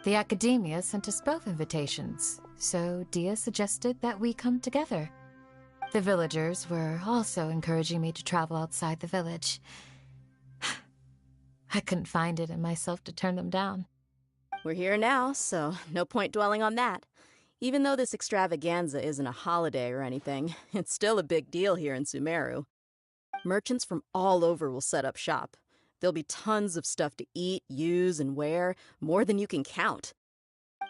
The Academia sent us both invitations, so Dia suggested that we come together. The villagers were also encouraging me to travel outside the village. I couldn't find it in myself to turn them down. We're here now, so no point dwelling on that. Even though this extravaganza isn't a holiday or anything, it's still a big deal here in Sumeru. Merchants from all over will set up shop. There'll be tons of stuff to eat, use, and wear, more than you can count.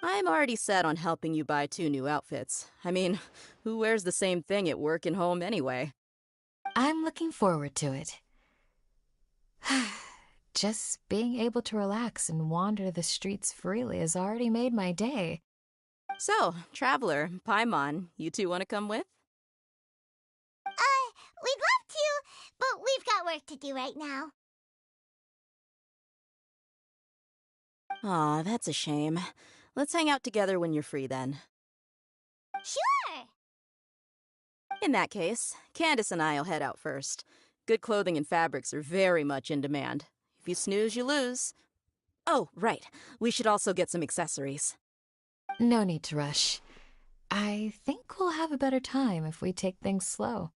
I'm already set on helping you buy 2 new outfits. I mean, who wears the same thing at work and home anyway? I'm looking forward to it. Just being able to relax and wander the streets freely has already made my day. So, Traveler, Paimon, you two want to come with? We'd love to, but we've got work to do right now. Aw, that's a shame. Let's hang out together when you're free then. Sure! In that case, Candace and I'll head out first. Good clothing and fabrics are very much in demand. If you snooze, you lose. Oh, right. We should also get some accessories. No need to rush. I think we'll have a better time if we take things slow.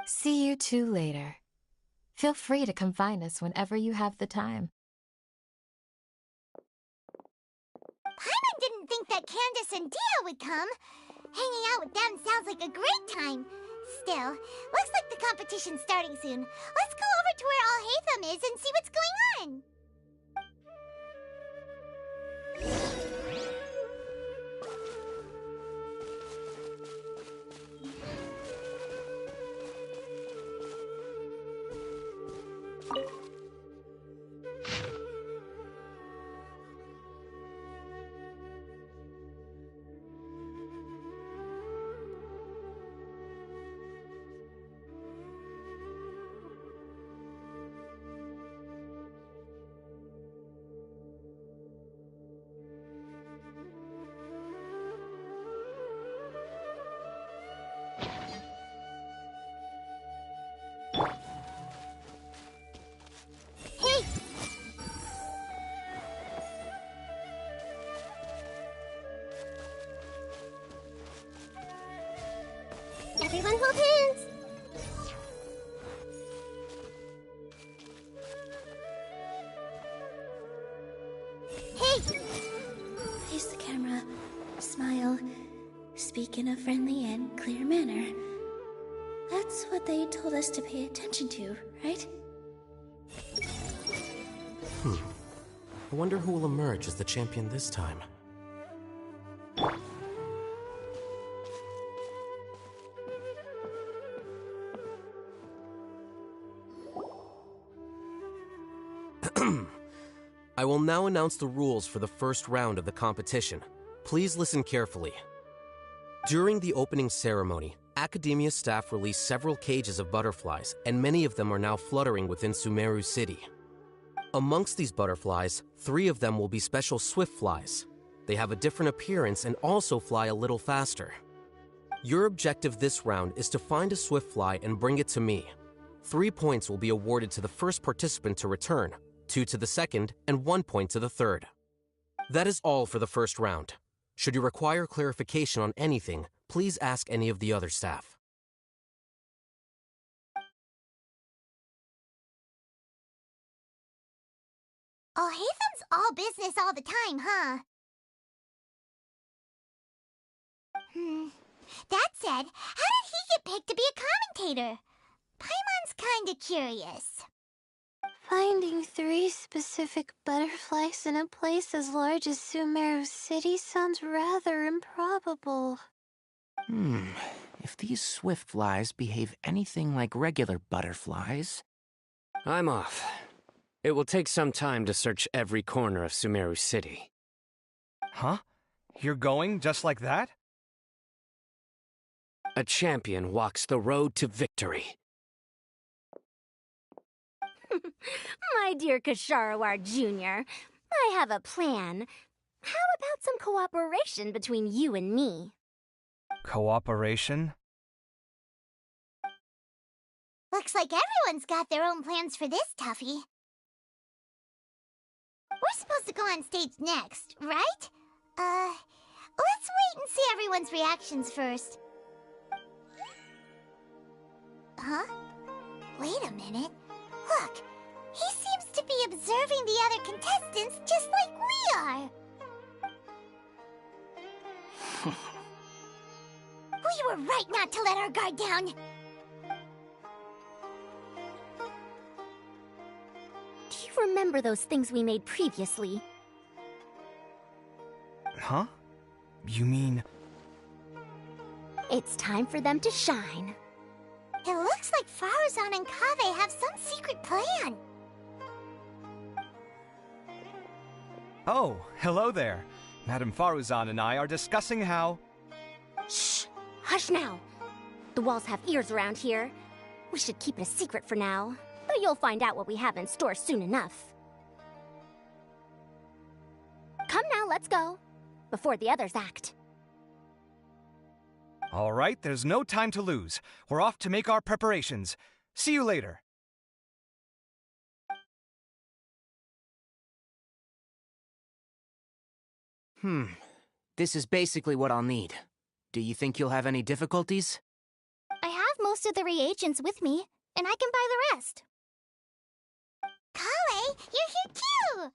See you two later. Feel free to come find us whenever you have the time. Paimon didn't think that Candace and Dia would come. Hanging out with them sounds like a great time. Still, looks like the competition's starting soon. Let's go over to where Alhaitham is and see what's going on. Everyone hold hands! Hey! Face the camera, smile, speak in a friendly and clear manner. That's what they told us to pay attention to, right? I wonder who will emerge as the champion this time. I will now announce the rules for the first round of the competition. Please listen carefully. During the opening ceremony, Academia staff released several cages of butterflies, and many of them are now fluttering within Sumeru City. Amongst these butterflies, 3 of them will be special swift flies. They have a different appearance and also fly a little faster. Your objective this round is to find a swift fly and bring it to me. 3 points will be awarded to the first participant to return, 2 to the second, and 1 point to the third. That is all for the first round. Should you require clarification on anything, please ask any of the other staff. Alhaitham's all business all the time, huh? That said, how did he get picked to be a commentator? Paimon's kinda curious. Finding 3 specific butterflies in a place as large as Sumeru City sounds rather improbable. If these swift flies behave anything like regular butterflies... I'm off. It will take some time to search every corner of Sumeru City. Huh? You're going just like that? A champion walks the road to victory. My dear Kasharawar Jr., I have a plan. How about some cooperation between you and me? Cooperation? Looks like everyone's got their own plans for this, Tuffy. We're supposed to go on stage next, right? Let's wait and see everyone's reactions first. Huh? Wait a minute. Look, he seems to be observing the other contestants just like we are. We were right not to let our guard down. Do you remember those things we made previously? Huh? You mean... It's time for them to shine. It looks like Faruzan and Kaveh have some secret plan. Oh, hello there. Madame Faruzan and I are discussing how... Shh! Hush now! The walls have ears around here. We should keep it a secret for now, but you'll find out what we have in store soon enough. Come now, let's go. Before the others act. All right, there's no time to lose. We're off to make our preparations. See you later. This is basically what I'll need. Do you think you'll have any difficulties? I have most of the reagents with me, and I can buy the rest. Kale, you're here too!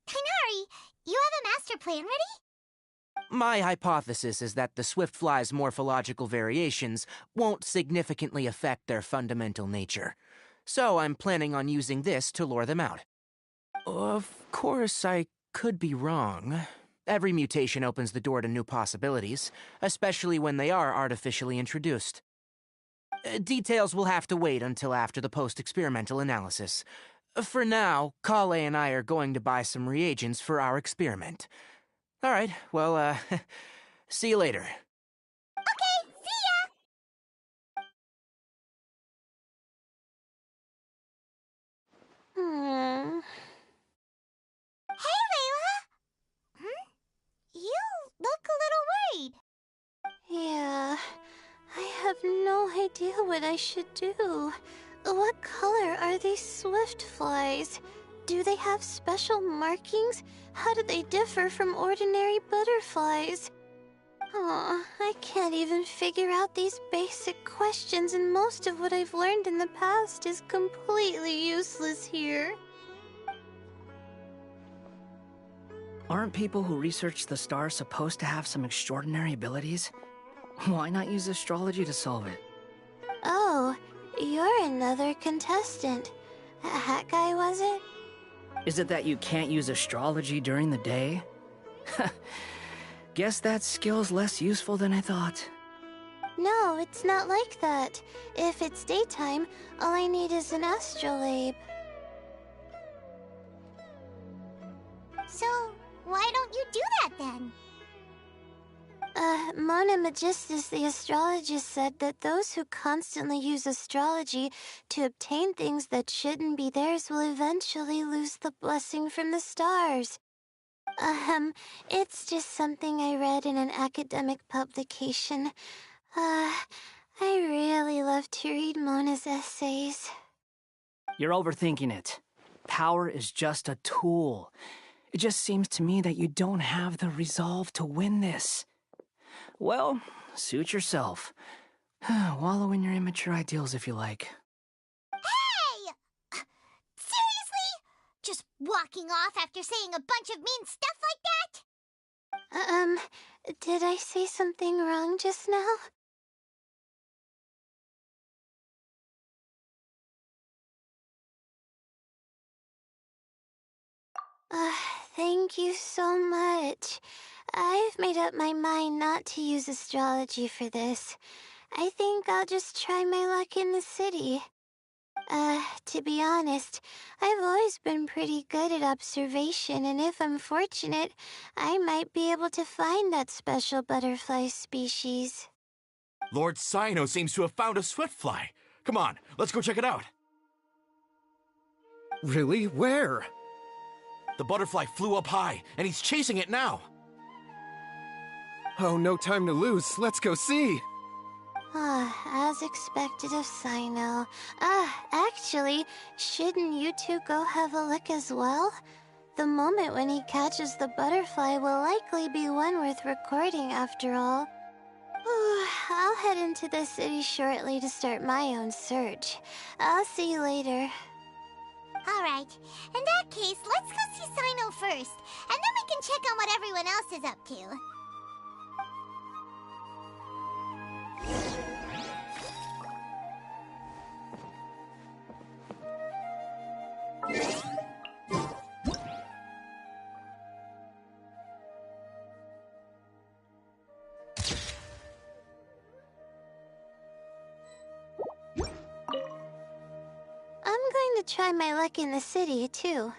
Kainari, you have a master plan ready? My hypothesis is that the Swiftfly's morphological variations won't significantly affect their fundamental nature. So I'm planning on using this to lure them out. Of course, I could be wrong. Every mutation opens the door to new possibilities, especially when they are artificially introduced. Details will have to wait until after the post-experimental analysis. For now, Kale and I are going to buy some reagents for our experiment. All right, well, see you later. Okay, see ya! Hey, Layla! You look a little worried. Yeah, I have no idea what I should do. What color are these Swiftflies? Do they have special markings? How do they differ from ordinary butterflies? Oh, I can't even figure out these basic questions, and most of what I've learned in the past is completely useless here. Aren't people who research the stars supposed to have some extraordinary abilities? Why not use astrology to solve it? Oh, you're another contestant. That guy, was it? Is it that you can't use astrology during the day? Guess that skill's less useful than I thought. No, it's not like that. If it's daytime, all I need is an astrolabe. So, why don't you do that then? Mona Magistus, the astrologist, said that those who constantly use astrology to obtain things that shouldn't be theirs will eventually lose the blessing from the stars. It's just something I read in an academic publication. I really love to read Mona's essays. You're overthinking it. Power is just a tool. It just seems to me that you don't have the resolve to win this. Well, suit yourself. Wallow in your immature ideals if you like. Hey! Seriously? Just walking off after saying a bunch of mean stuff like that? Did I say something wrong just now? Thank you so much. I've made up my mind not to use astrology for this. I think I'll just try my luck in the city. To be honest, I've always been pretty good at observation, and if I'm fortunate, I might be able to find that special butterfly species. Lord Sino seems to have found a Swiftfly. Come on, let's go check it out. Really? Where? The butterfly flew up high, and he's chasing it now. Oh, no time to lose. Let's go see. As expected of Sino. Actually, shouldn't you two go have a look as well? The moment when he catches the butterfly will likely be one worth recording after all. I'll head into the city shortly to start my own search. I'll see you later. Alright, in that case, let's go see Sino first, and then we can check on what everyone else is up to. try my luck in the city, too.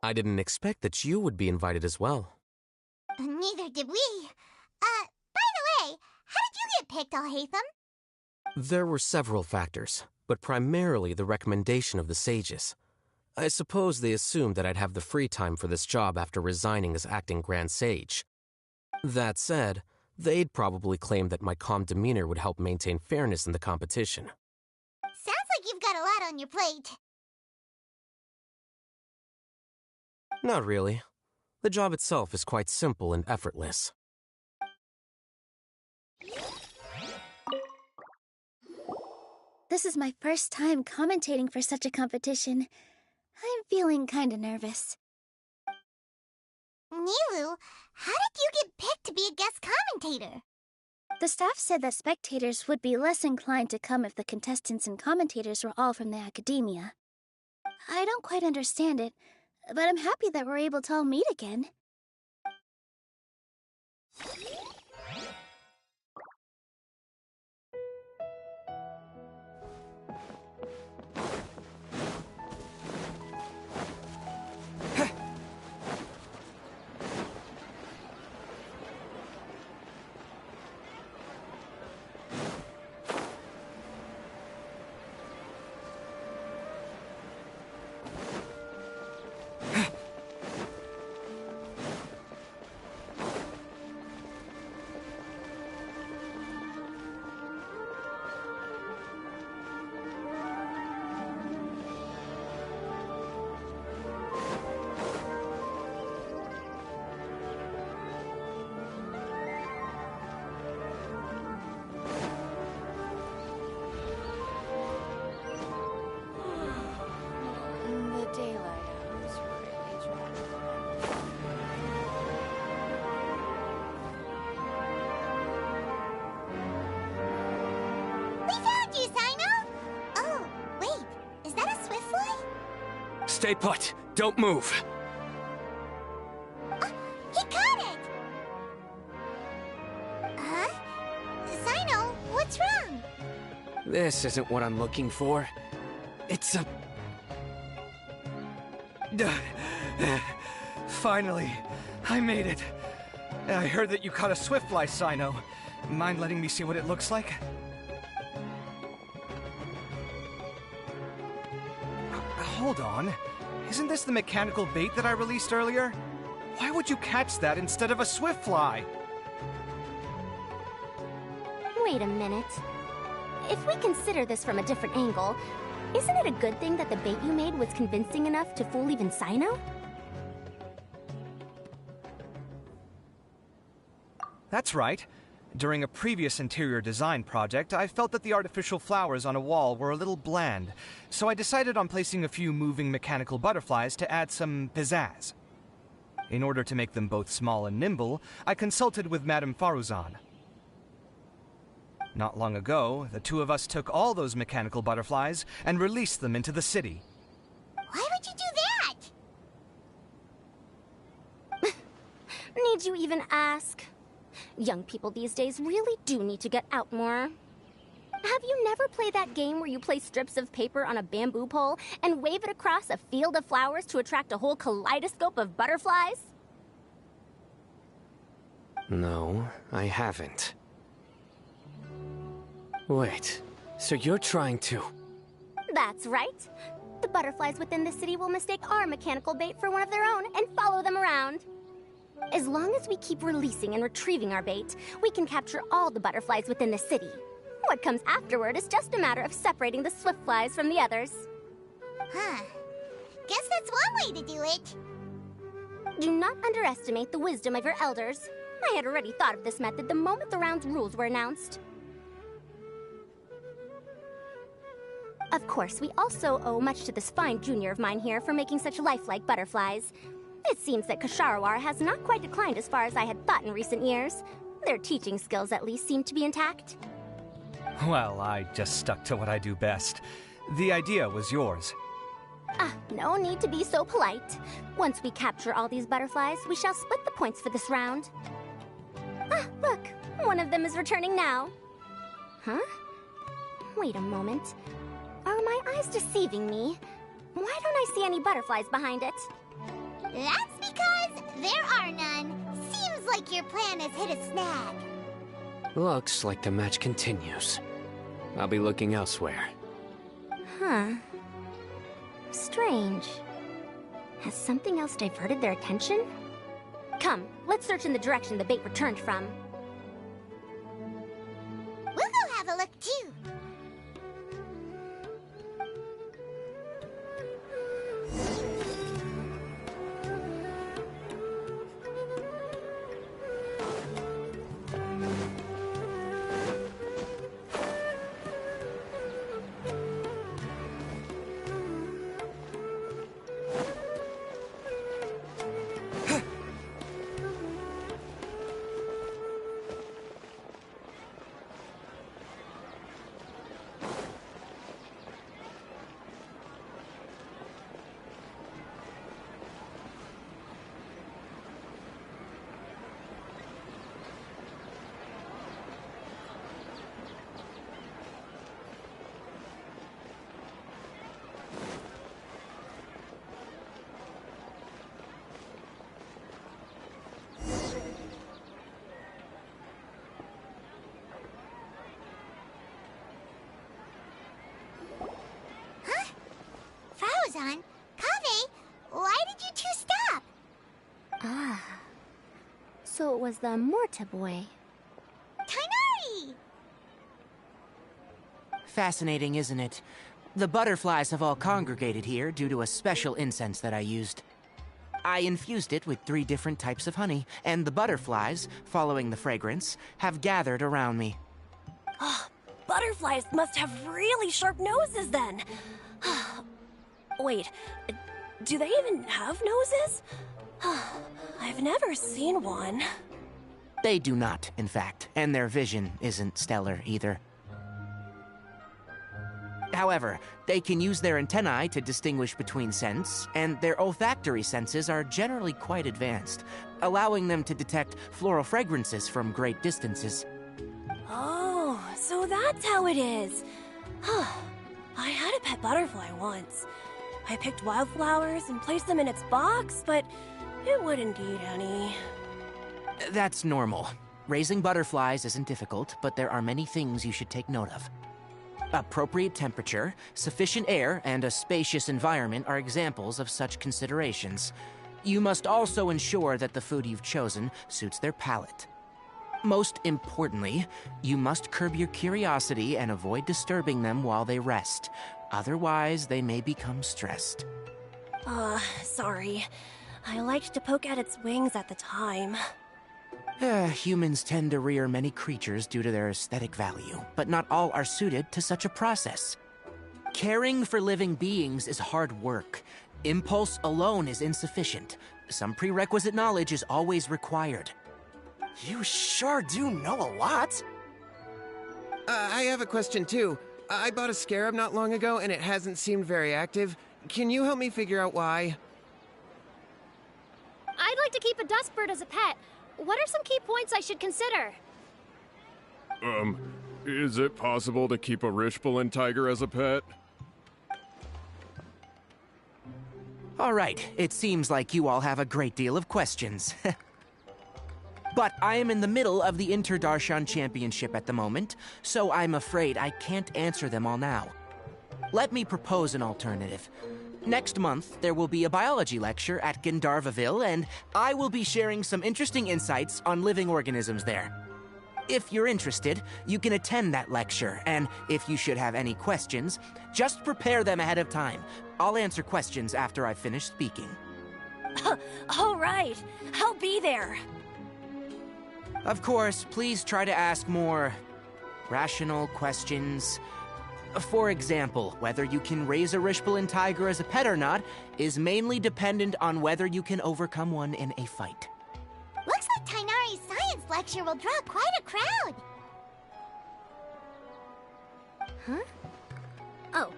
I didn't expect that you would be invited as well. Neither did we. By the way, how did you get picked, Alhaitham? There were several factors, but primarily the recommendation of the sages. I suppose they assumed that I'd have the free time for this job after resigning as acting Grand Sage. That said, they'd probably claim that my calm demeanor would help maintain fairness in the competition. Sounds like you've got a lot on your plate. Not really. The job itself is quite simple and effortless. This is my first time commentating for such a competition. I'm feeling kinda nervous. Nilu, how did you get picked to be a guest commentator? The staff said that spectators would be less inclined to come if the contestants and commentators were all from the academia. I don't quite understand it, but I'm happy that we're able to all meet again. Stay put. Don't move. He caught it! Huh? Sino, what's wrong? This isn't what I'm looking for. It's a... Finally, I made it. I heard that you caught a swiftfly, Sino. Mind letting me see what it looks like? Hold on. Isn't this the mechanical bait that I released earlier? Why would you catch that instead of a swiftfly? Wait a minute. If we consider this from a different angle, isn't it a good thing that the bait you made was convincing enough to fool even Sino? That's right. During a previous interior design project, I felt that the artificial flowers on a wall were a little bland, so I decided on placing a few moving mechanical butterflies to add some pizzazz. In order to make them both small and nimble, I consulted with Madame Faruzan. Not long ago, the two of us took all those mechanical butterflies and released them into the city. Why would you do that? Need you even ask? Young people these days really do need to get out more. Have you never played that game where you place strips of paper on a bamboo pole and wave it across a field of flowers to attract a whole kaleidoscope of butterflies? No, I haven't. Wait, so you're trying to... That's right. The butterflies within the city will mistake our mechanical bait for one of their own and follow them around. As long as we keep releasing and retrieving our bait, we can capture all the butterflies within the city. What comes afterward is just a matter of separating the swift flies from the others. Huh. Guess that's one way to do it. Do not underestimate the wisdom of your elders. I had already thought of this method the moment the round's rules were announced. Of course, we also owe much to this fine junior of mine here for making such lifelike butterflies. It seems that Ksharawar has not quite declined as far as I had thought in recent years. Their teaching skills at least seem to be intact. Well, I just stuck to what I do best. The idea was yours. No need to be so polite. Once we capture all these butterflies, we shall split the points for this round. Look, one of them is returning now. Huh? Wait a moment. Are my eyes deceiving me? Why don't I see any butterflies behind it? That's because there are none. Seems like your plan has hit a snag. Looks like the match continues. I'll be looking elsewhere. Huh. Strange. Has something else diverted their attention? Come, let's search in the direction the bait returned from. We'll go have a look too. Frozen? Kaveh, why did you two stop? So it was the Morta boy. Tainari! Fascinating, isn't it? The butterflies have all congregated here due to a special incense that I used. I infused it with 3 different types of honey, and the butterflies, following the fragrance, have gathered around me. Butterflies must have really sharp noses then. Wait, do they even have noses? I've never seen one. They do not, in fact, and their vision isn't stellar either. However, they can use their antennae to distinguish between scents, and their olfactory senses are generally quite advanced, allowing them to detect floral fragrances from great distances. Oh, so that's how it is. I had a pet butterfly once. I picked wildflowers and placed them in its box, but it wouldn't eat any. That's normal. Raising butterflies isn't difficult, but there are many things you should take note of. Appropriate temperature, sufficient air, and a spacious environment are examples of such considerations. You must also ensure that the food you've chosen suits their palate. Most importantly, you must curb your curiosity and avoid disturbing them while they rest. Otherwise, they may become stressed. Sorry. I liked to poke at its wings at the time. Humans tend to rear many creatures due to their aesthetic value, but not all are suited to such a process. Caring for living beings is hard work. Impulse alone is insufficient. Some prerequisite knowledge is always required. You sure do know a lot. I have a question too. I bought a scarab not long ago and it hasn't seemed very active. Can you help me figure out why? I'd like to keep a dustbird as a pet. What are some key points I should consider? Is it possible to keep a Rishbalin tiger as a pet? All right, it seems like you all have a great deal of questions. But I am in the middle of the Inter-Darshan Championship at the moment, so I'm afraid I can't answer them all now. Let me propose an alternative. Next month, there will be a biology lecture at Gandharvaville, and I will be sharing some interesting insights on living organisms there. If you're interested, you can attend that lecture, and if you should have any questions, just prepare them ahead of time. I'll answer questions after I've finished speaking. All right, I'll be there. Of course, please try to ask more rational questions. For example, whether you can raise a Rishbalin tiger as a pet or not is mainly dependent on whether you can overcome one in a fight. Looks like Tainari's science lecture will draw quite a crowd. Huh? Oh.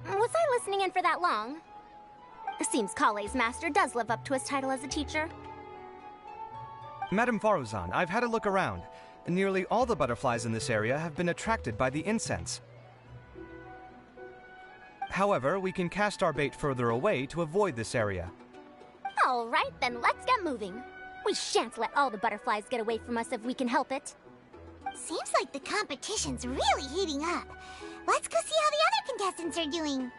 Was I listening in for that long. It seems Kale's master does live up to his title as a teacher. Madame Faruzan, I've had a look around. Nearly all the butterflies in this area have been attracted by the incense. However, we can cast our bait further away to avoid this area. All right, then let's get moving. We shan't let all the butterflies get away from us if we can help it. Seems like the competition's really heating up. Let's go see how the other contestants are doing.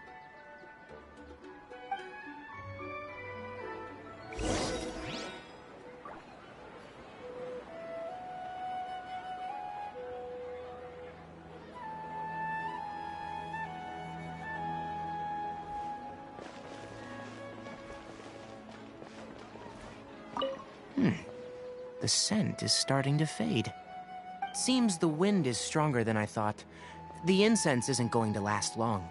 The scent is starting to fade. Seems the wind is stronger than I thought. The incense isn't going to last long.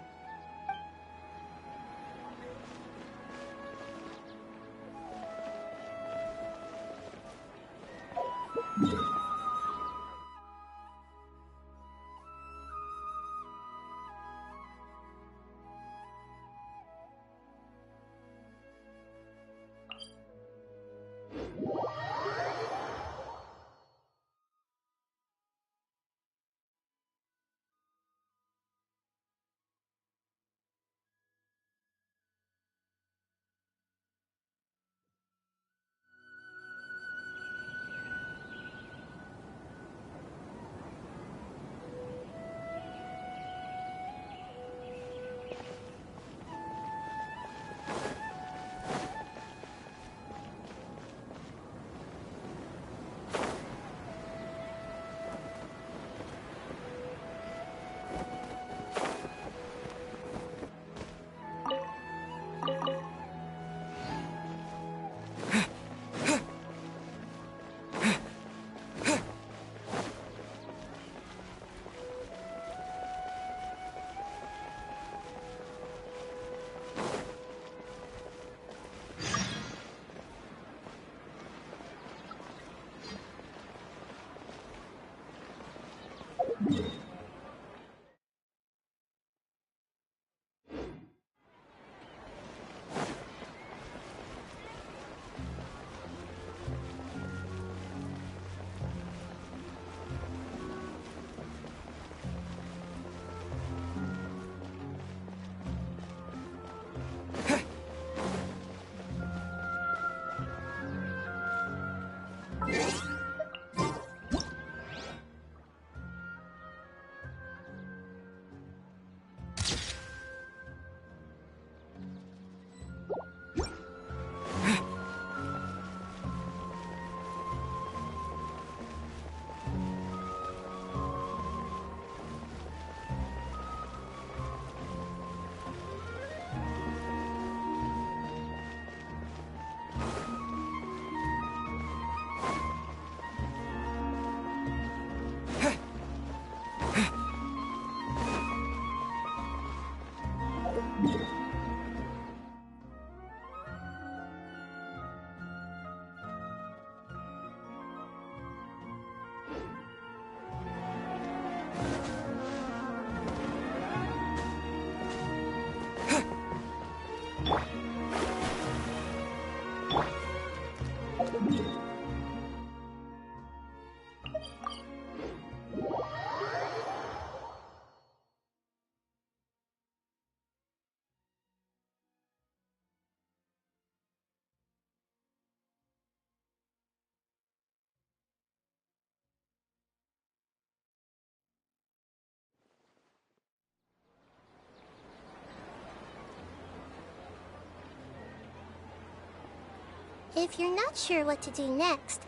If you're not sure what to do next,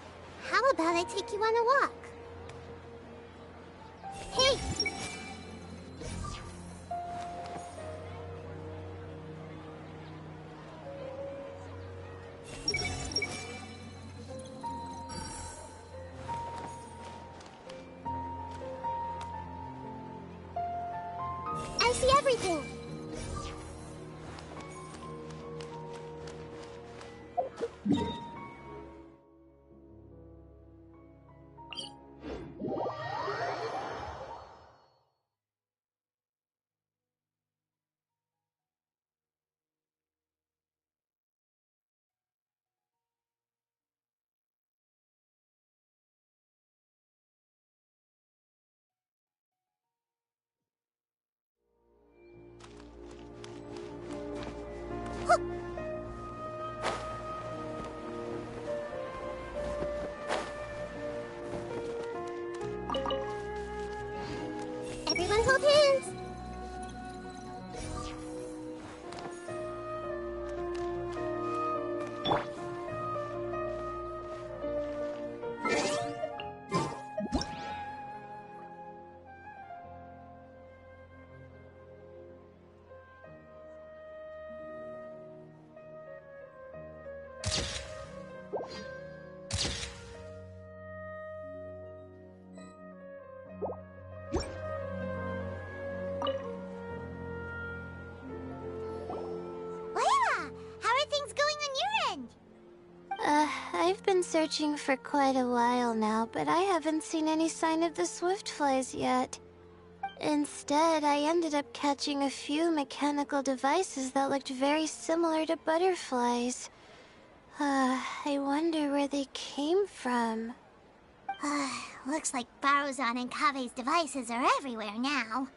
how about I take you on a walk? Hey! I see everything! Everyone hold hands. I've been searching for quite a while now, but I haven't seen any sign of the swiftflies yet. Instead, I ended up catching a few mechanical devices that looked very similar to butterflies. I wonder where they came from. Looks like Baruzan and Kave's devices are everywhere now.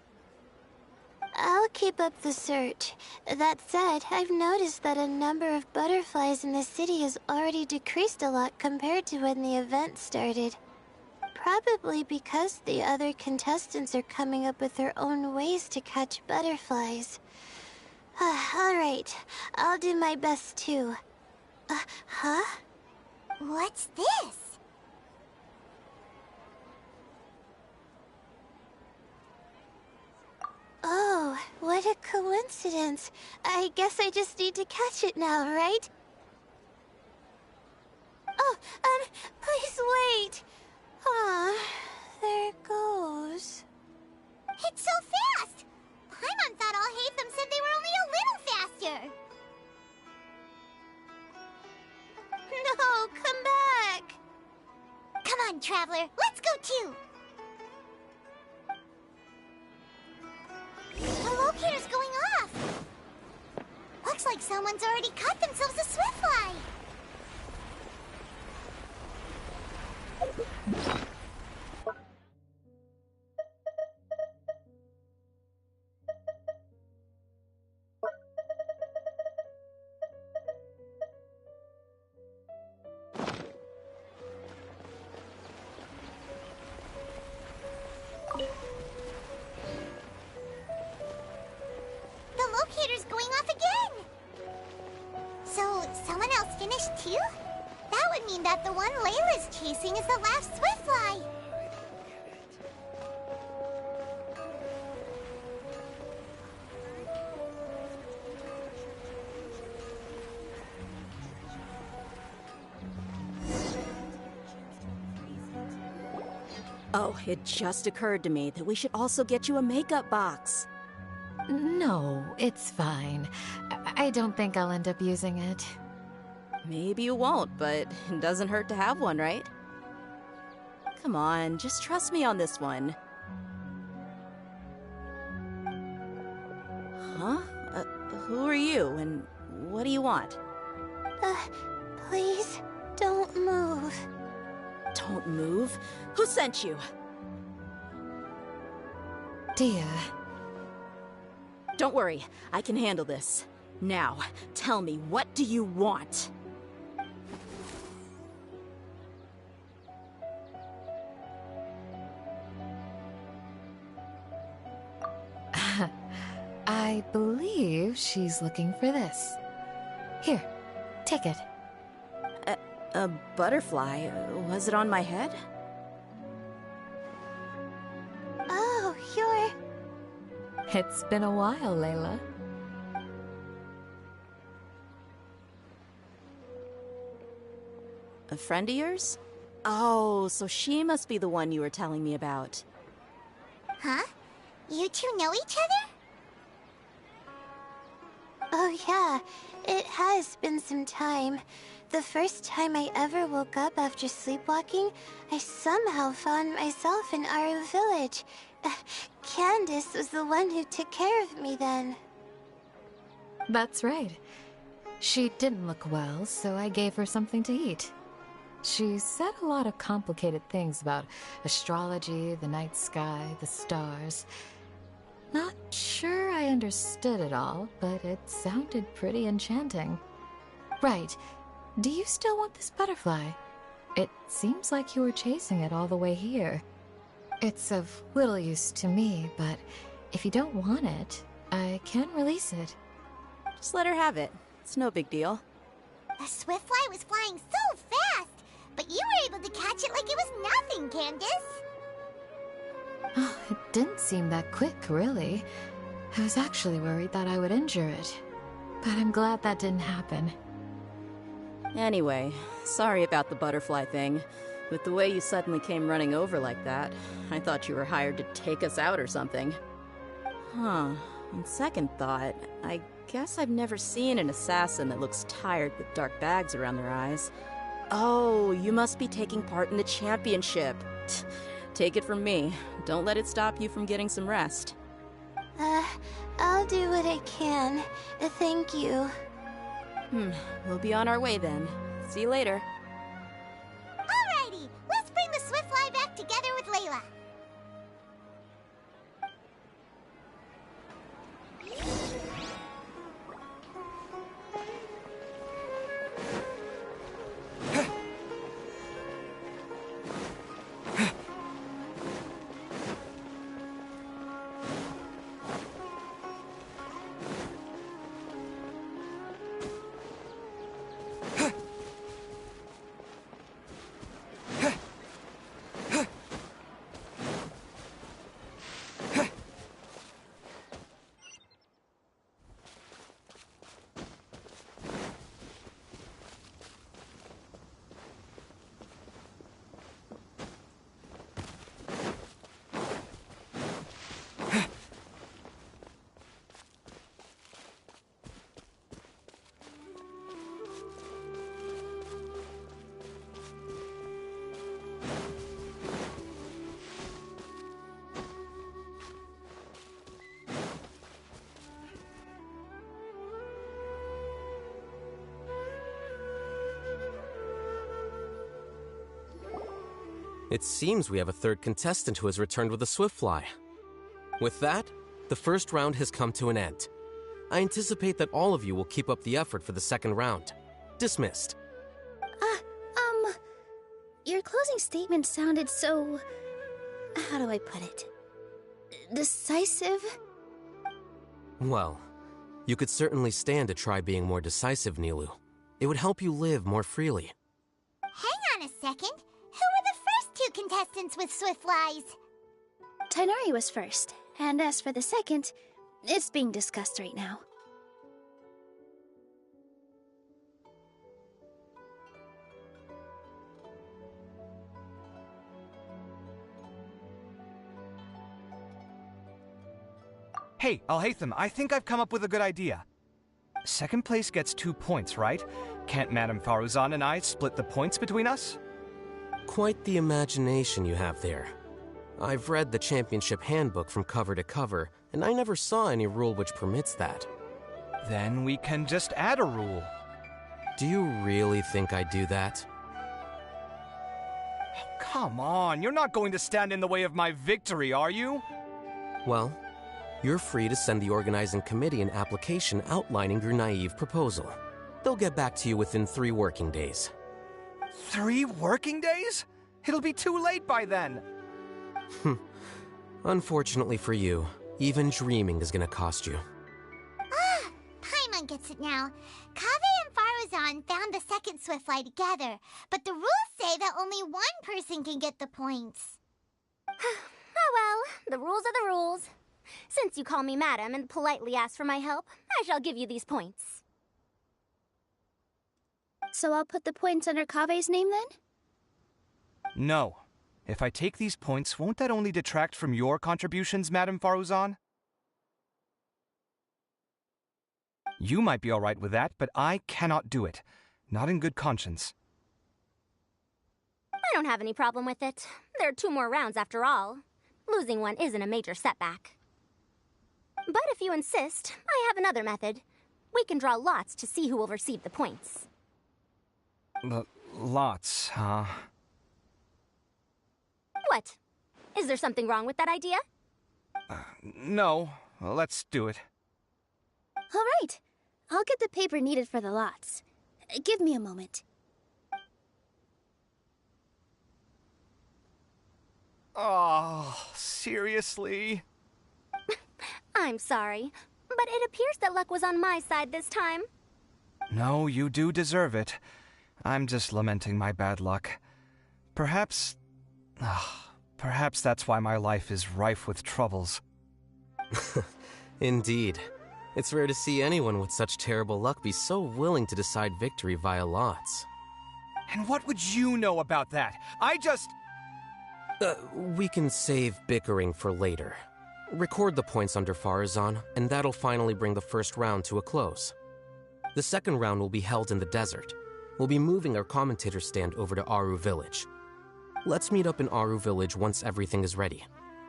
I'll keep up the search. That said, I've noticed that a number of butterflies in the city has already decreased a lot compared to when the event started. Probably because the other contestants are coming up with their own ways to catch butterflies. Alright, I'll do my best too. Huh? What's this? Oh, what a coincidence. I guess I just need to catch it now, right? Oh, please wait. There it goes. It's so fast! Paimon thought all Hatham said they were only a little faster. No, come back. Come on, Traveler, let's go too. The locator's going off. Looks like someone's already caught themselves a swiftfly. The locator's going off again! So, someone else finished too? That would mean that the one Layla's chasing is the last swiftfly. Oh, it just occurred to me that we should also get you a makeup box. No, it's fine. I don't think I'll end up using it. Maybe you won't, but it doesn't hurt to have one, right? Come on, just trust me on this one. Huh? Who are you, and what do you want? Please, don't move. Don't move? Who sent you? Dia. Don't worry, I can handle this. Now, tell me, what do you want? I believe she's looking for this. Here, take it. A butterfly? Was it on my head? Oh, you're... It's been a while, Layla. A friend of yours? Oh, so she must be the one you were telling me about. Huh? You two know each other? Oh yeah, it has been some time. The first time I ever woke up after sleepwalking, I somehow found myself in Aru village. Candace was the one who took care of me then. That's right. She didn't look well, so I gave her something to eat. She said a lot of complicated things about astrology, the night sky, the stars. Not sure I understood it all, but it sounded pretty enchanting. Right. Do you still want this butterfly? It seems like you were chasing it all the way here. It's of little use to me, but if you don't want it, I can release it. Just let her have it. It's no big deal. The swiftfly was flying so fast, but you were able to catch it like it was nothing, Candace. Oh, it didn't seem that quick, really. I was actually worried that I would injure it, but I'm glad that didn't happen. Anyway, sorry about the butterfly thing. With the way you suddenly came running over like that, I thought you were hired to take us out or something. Huh. On second thought, I guess I've never seen an assassin that looks tired with dark bags around their eyes. Oh, you must be taking part in the championship. Take it from me. Don't let it stop you from getting some rest. I'll do what I can. Thank you. We'll be on our way then. See you later. Alrighty, let's bring the swiftfly back together with Layla. It seems we have a third contestant who has returned with a swiftfly. With that, the first round has come to an end. I anticipate that all of you will keep up the effort for the second round. Dismissed. Your closing statement sounded so... how do I put it? Decisive? Well, you could certainly stand to try being more decisive, Nilu. It would help you live more freely. Hang on a second. Who were the first two contestants with swiftflies? Tainari was first, and as for the second, it's being discussed right now. Hey, Alhaitham, I think I've come up with a good idea. Second place gets 2 points, right? Can't Madame Faruzan and I split the points between us? Quite the imagination you have there. I've read the championship handbook from cover to cover, and I never saw any rule which permits that. Then we can just add a rule. Do you really think I'd do that? Come on, you're not going to stand in the way of my victory, are you? Well, you're free to send the organizing committee an application outlining your naive proposal. They'll get back to you within 3 working days. 3 working days? It'll be too late by then. Unfortunately for you, even dreaming is gonna cost you. Paimon gets it now. Kaveh and Faruzan found the second swiftfly together, but the rules say that only one person can get the points. Oh well, the rules are the rules. Since you call me madam and politely ask for my help, I shall give you these points. So I'll put the points under Kaveh's name then? No. If I take these points, won't that only detract from your contributions, Madame Faruzan? You might be all right with that, but I cannot do it. Not in good conscience. I don't have any problem with it. There are 2 more rounds after all. Losing one isn't a major setback. But if you insist, I have another method. We can draw lots to see who will receive the points. Lots, huh? What? Is there something wrong with that idea? No, let's do it. All right. I'll get the paper needed for the lots. Give me a moment. Oh, seriously? I'm sorry, but it appears that luck was on my side this time. No, you do deserve it. I'm just lamenting my bad luck. Perhaps that's why my life is rife with troubles. Indeed. It's rare to see anyone with such terrible luck be so willing to decide victory via lots. And what would you know about that? We can save bickering for later. Record the points under Farazan, and that'll finally bring the first round to a close. The second round will be held in the desert. We'll be moving our commentator stand over to Aru Village. Let's meet up in Aru Village once everything is ready.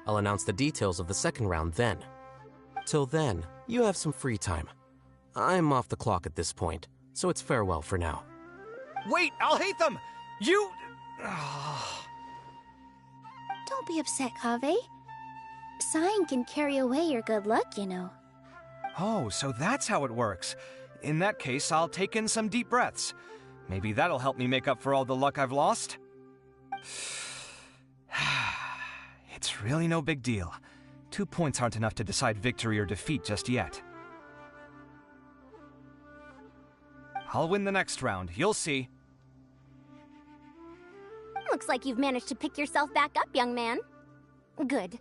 I'll announce the details of the second round then. Till then, you have some free time. I'm off the clock at this point, so it's farewell for now. Wait, I'll hate them! You... Don't be upset, Kaveh. Sighing can carry away your good luck, you know. Oh, so that's how it works. In that case, I'll take in some deep breaths. Maybe that'll help me make up for all the luck I've lost. It's really no big deal. 2 points aren't enough to decide victory or defeat just yet. I'll win the next round, you'll see. Looks like you've managed to pick yourself back up, young man. Good.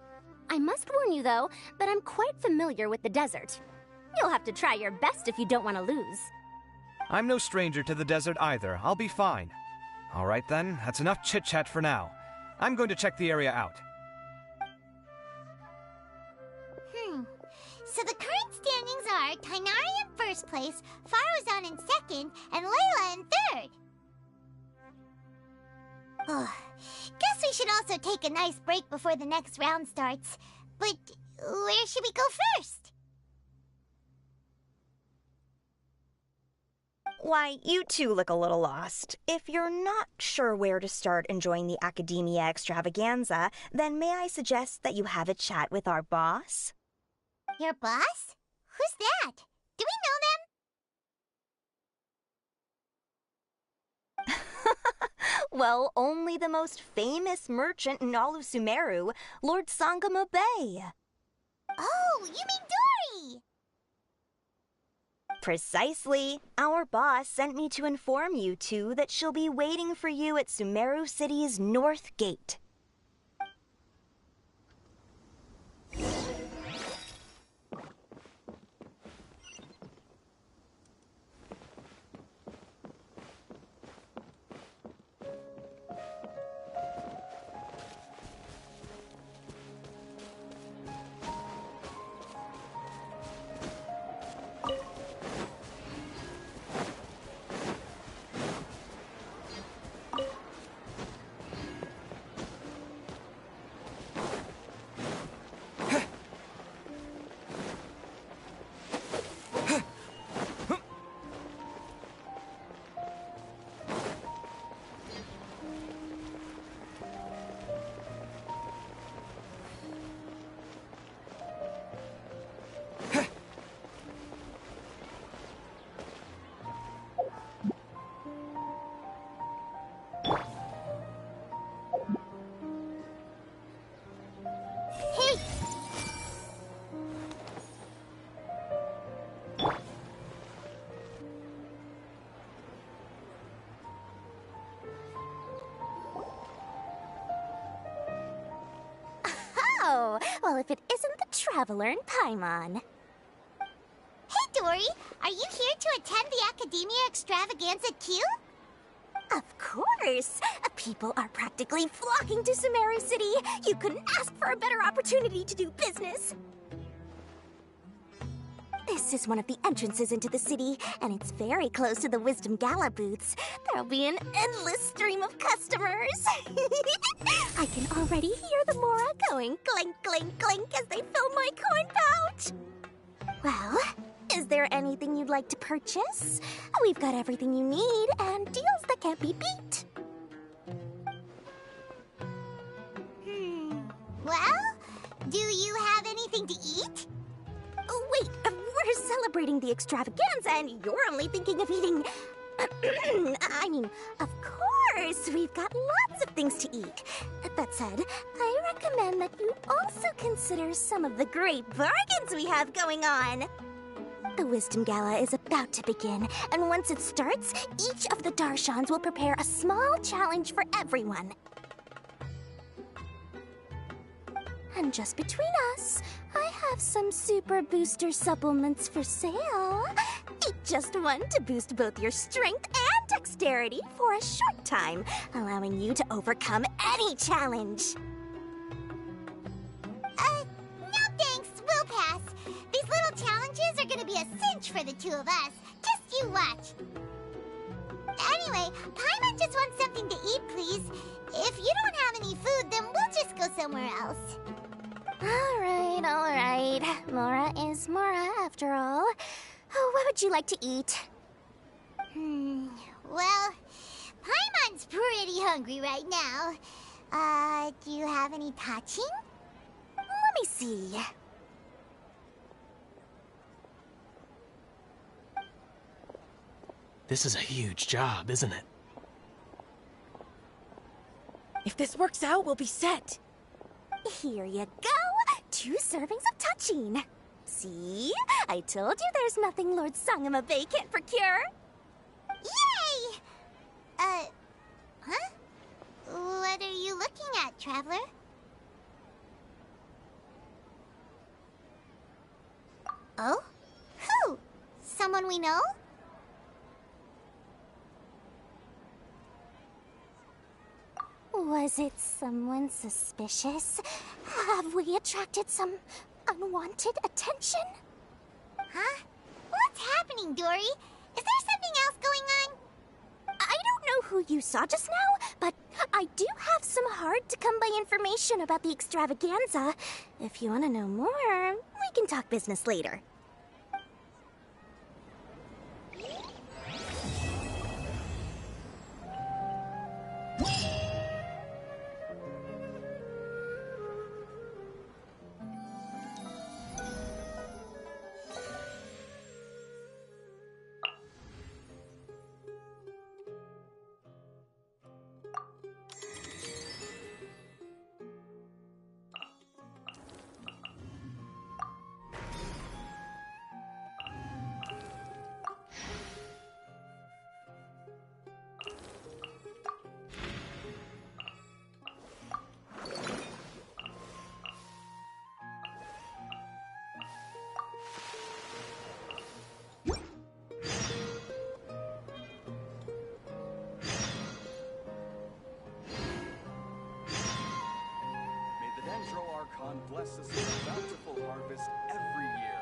I must warn you, though, that I'm quite familiar with the desert. You'll have to try your best if you don't want to lose. I'm no stranger to the desert either. I'll be fine. All right then, that's enough chit-chat for now. I'm going to check the area out. So the current standings are Tainari in first place, Farazan in second, and Layla in third. Guess we should also take a nice break before the next round starts. But where should we go first? Why, you two look a little lost. If you're not sure where to start enjoying the Academia Extravaganza, then may I suggest that you have a chat with our boss? Your boss? Who's that? Do we know them? Well, only the most famous merchant in all of Sumeru, Lord Sangamo Bay. Oh, you mean Dory! Precisely. Our boss sent me to inform you two that she'll be waiting for you at Sumeru City's North Gate. Oh, well, if it isn't the Traveler in Paimon. Hey, Dory! Are you here to attend the Academia Extravaganza too? Of course! People are practically flocking to Sumeru City. You couldn't ask for a better opportunity to do business. This is one of the entrances into the city, and it's very close to the Wisdom Gala booths. There'll be an endless stream of customers. I can already hear the Mora going clink, clink, clink as they fill my coin pouch. Well, is there anything you'd like to purchase? We've got everything you need and deals that can't be beat. Well, do you have anything anything to eat? Oh, wait, we're celebrating the extravaganza and you're only thinking of eating... I mean, of course, we've got lots of things to eat. That said, I recommend that you also consider some of the great bargains we have going on. The Wisdom Gala is about to begin, and once it starts, each of the Darshans will prepare a small challenge for everyone. And just between us, I have some super booster supplements for sale. Eat just one to boost both your strength and dexterity for a short time, allowing you to overcome any challenge. No thanks, we'll pass. These little challenges are gonna be a cinch for the two of us. Just you watch. Anyway, Paimon just wants something to eat, please. If you don't have any food, then we'll just go somewhere else. All right. Mora is Mora, after all. Oh, what would you like to eat? Well, Paimon's pretty hungry right now. Do you have any touching? Let me see. This is a huge job, isn't it? If this works out, we'll be set. Here you go. 2 servings of touching. See? I told you there's nothing Lord Sangamabe can't procure. Yay! Huh? What are you looking at, Traveler? Oh? Who? Someone we know? Was it someone suspicious? Have we attracted some unwanted attention? Huh? What's happening, Dory? Is there something else going on? I don't know who you saw just now, but I do have some hard-to-come-by information about the extravaganza. If you want to know more, we can talk business later. Bless us with a bountiful harvest every year.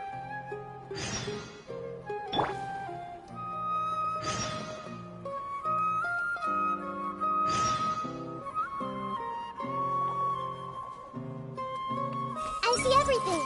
I see everything.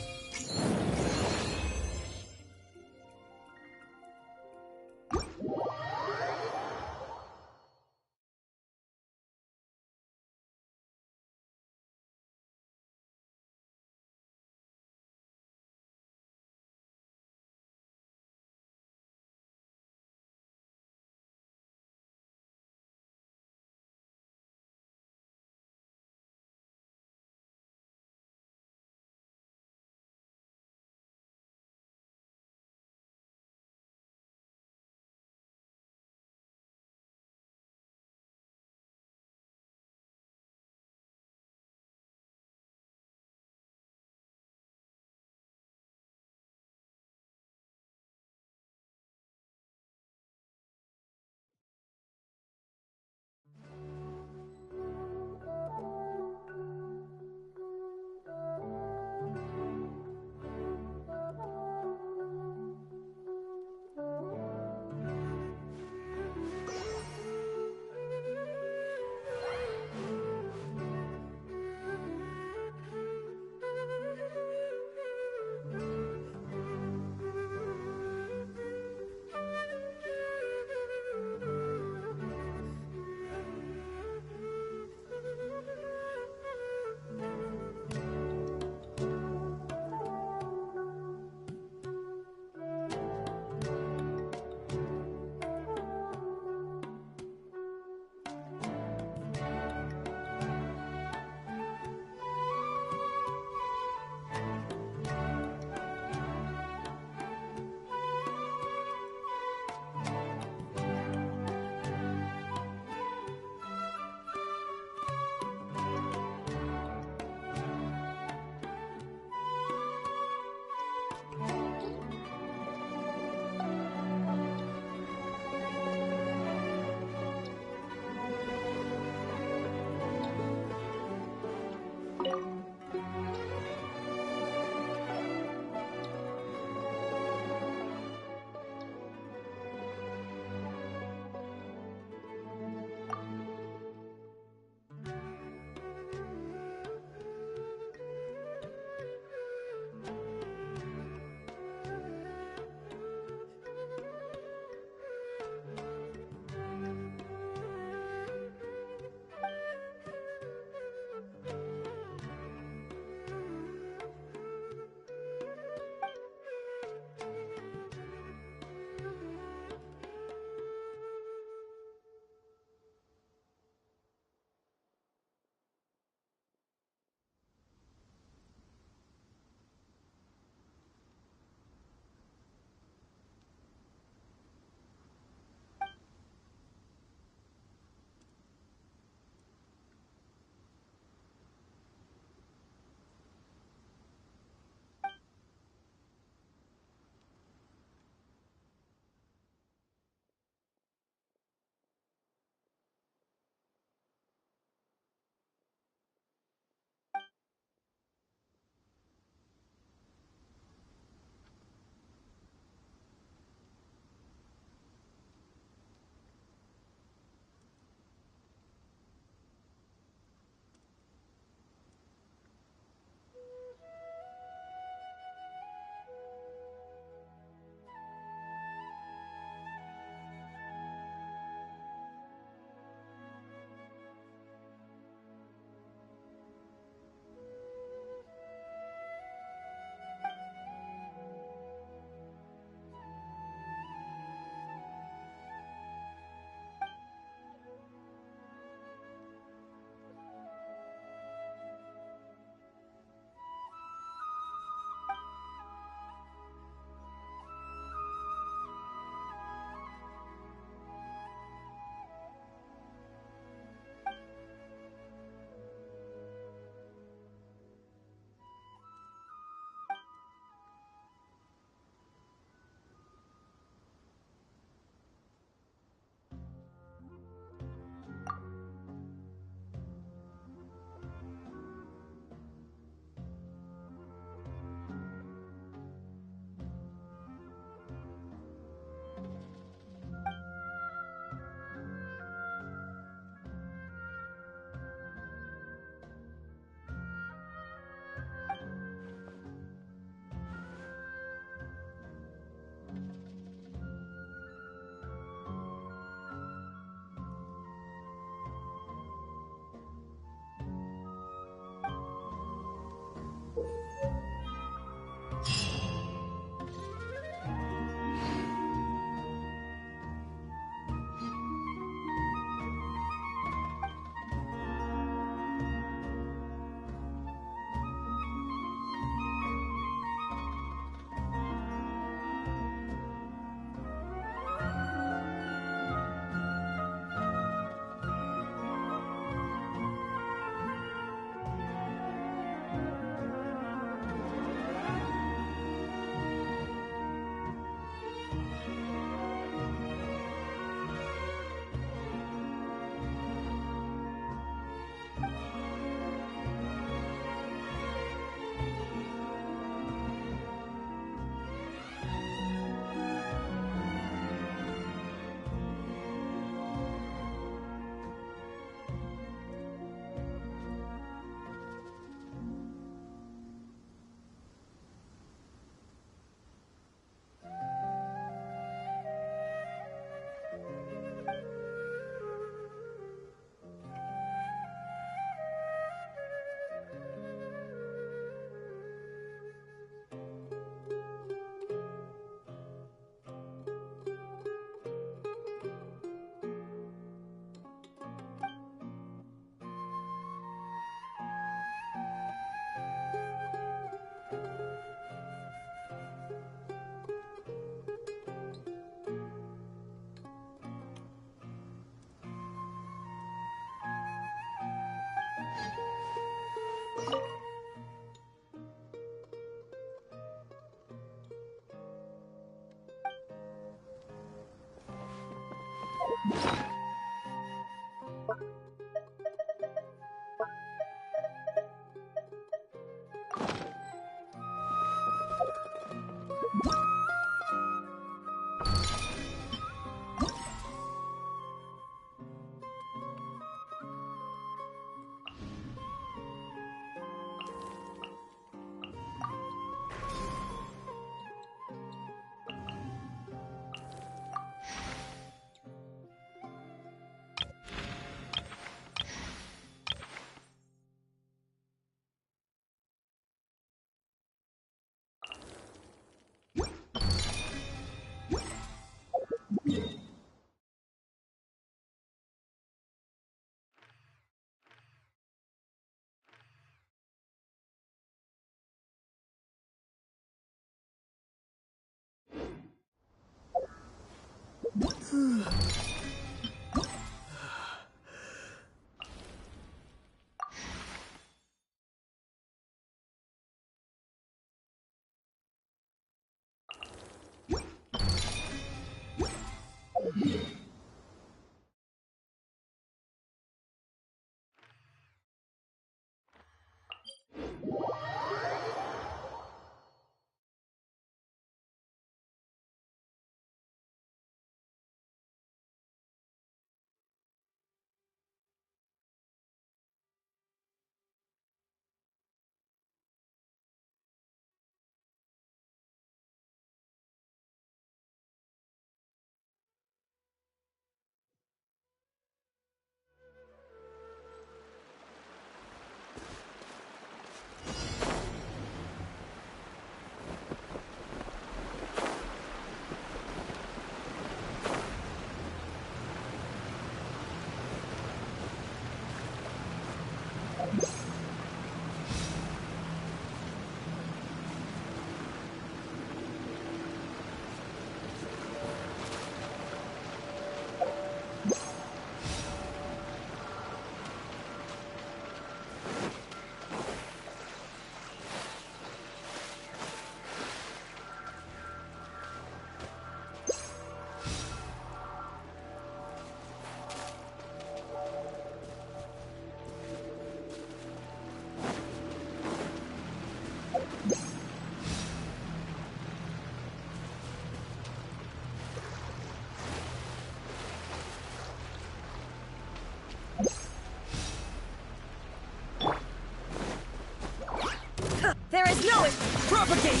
There is no propagate!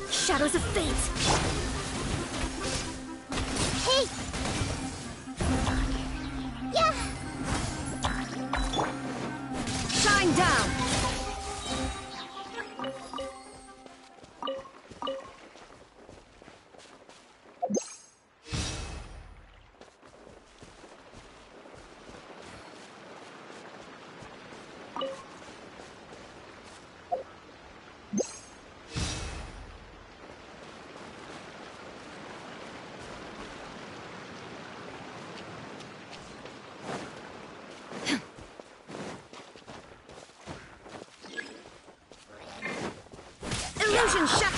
Shadows of fate! Hey! Yeah! Shine down! Illusion shot!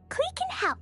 Klee can help.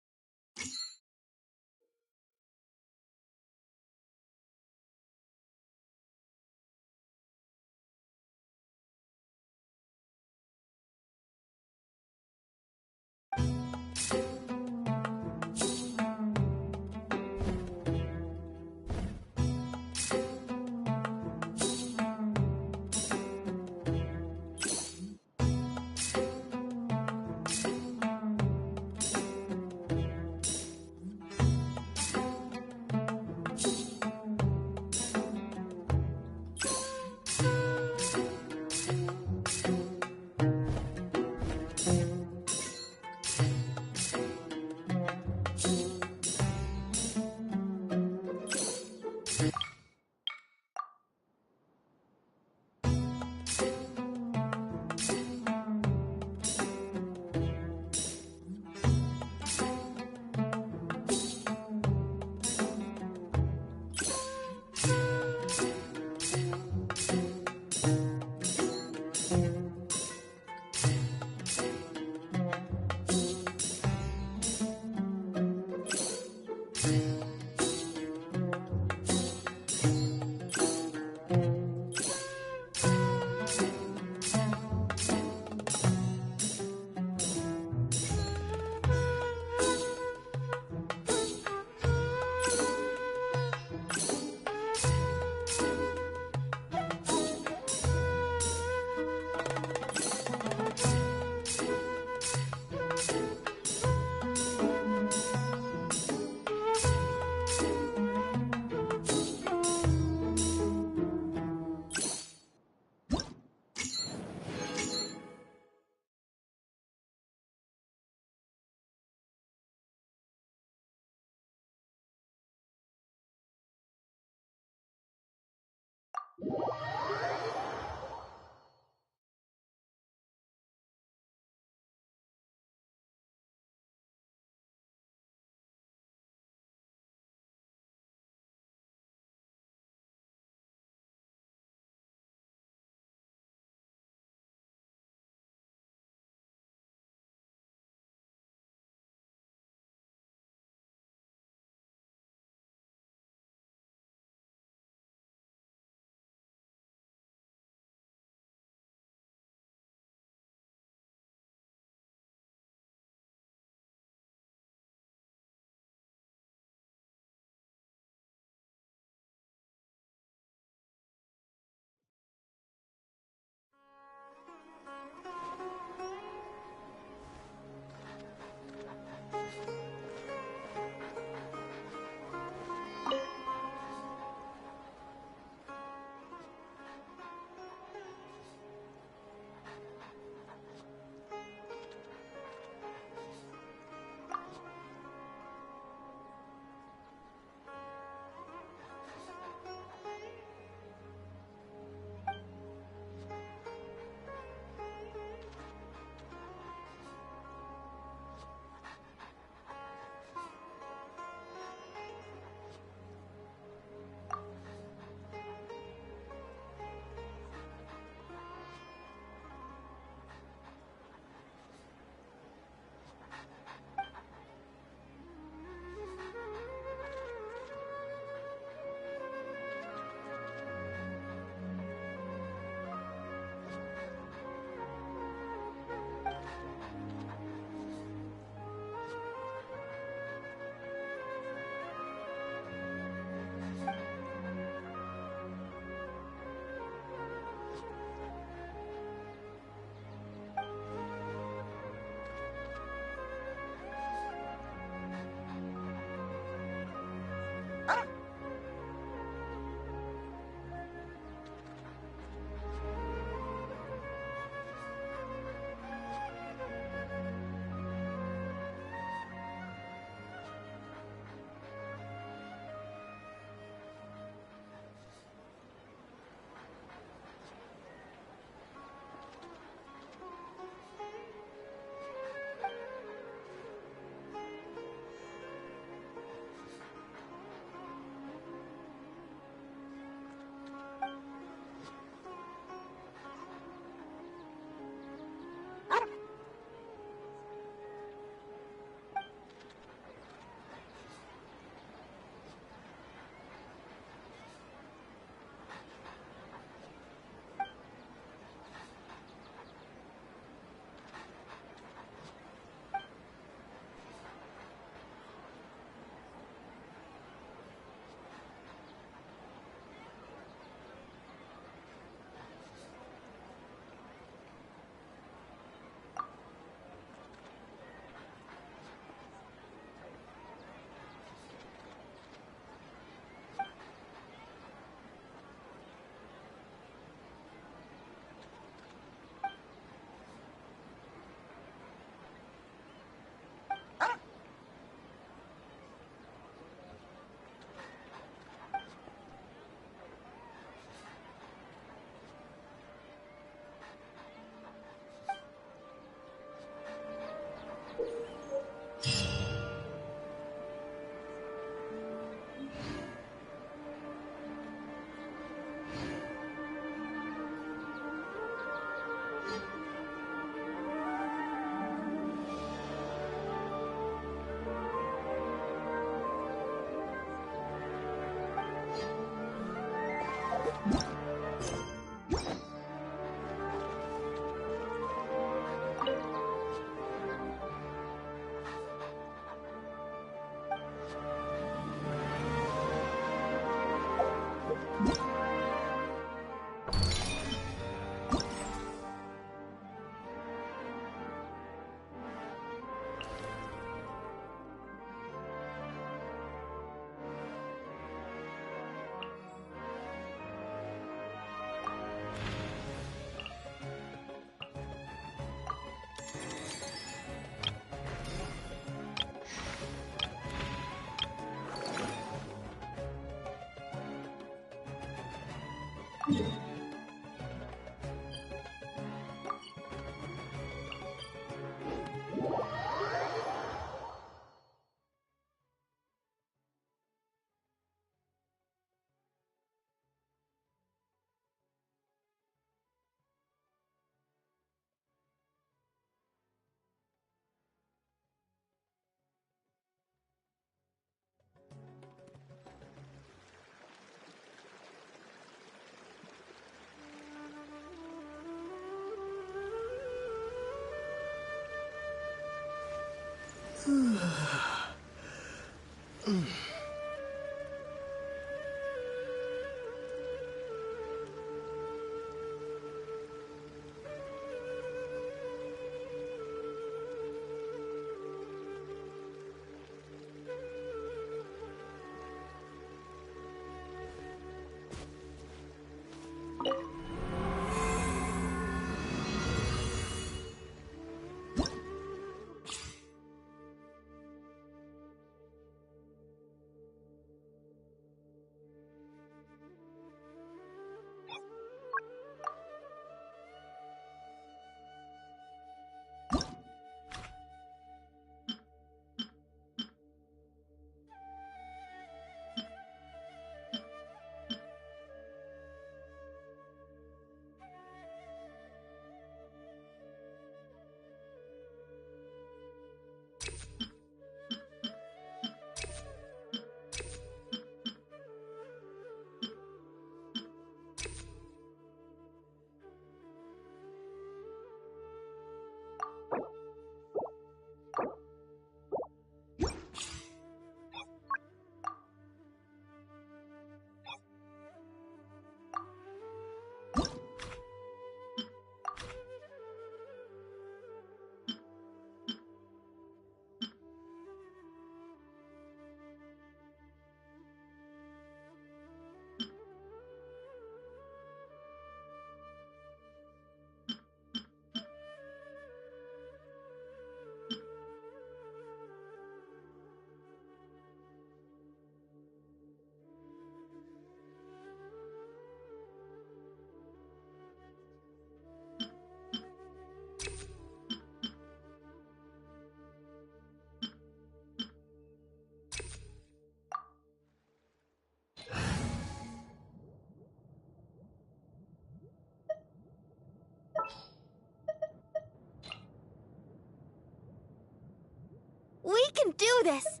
We can do this!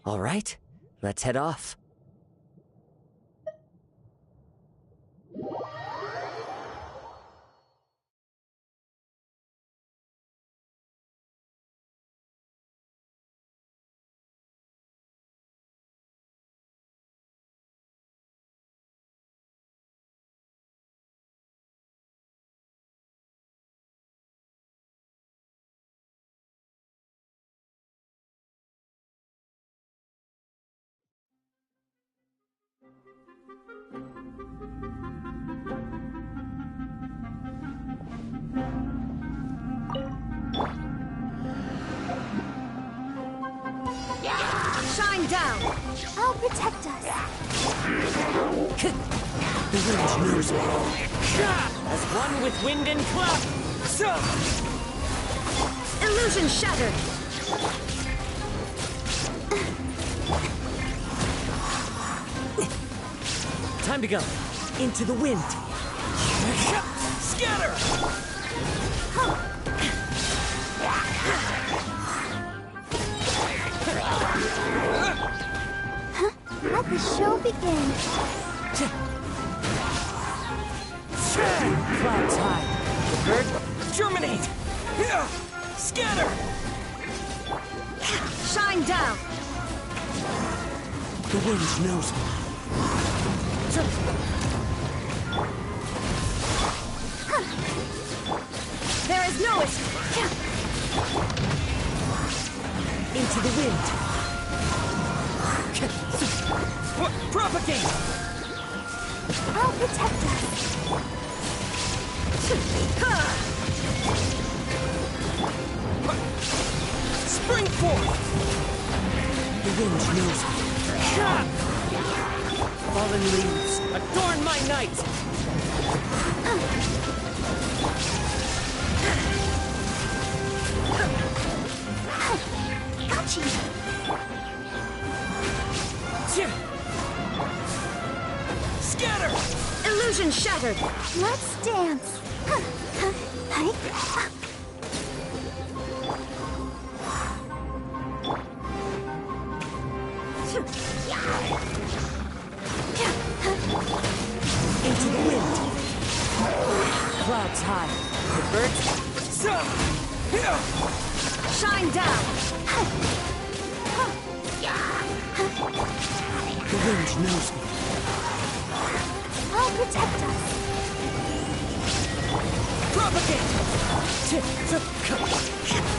All right, let's head off. Shine down! I'll protect us. The wind knows me. As one with wind and cloud. So! Illusion shattered! Time to go. Into the wind. Scatter! Let the show begin. Clouds high. The bird, Germinate! Scatter! Shine down! the wind knows me. There is no escape! Into the wind. Propagate! I'll protect us! Spring forth! The wind knows me. Fallen leaves, adorn my night! Got you! Scatter! Illusion shattered! Let's dance! Into the wind. Clouds high. The birds. Shine down! The wind knows me. I'll protect us. Propagate!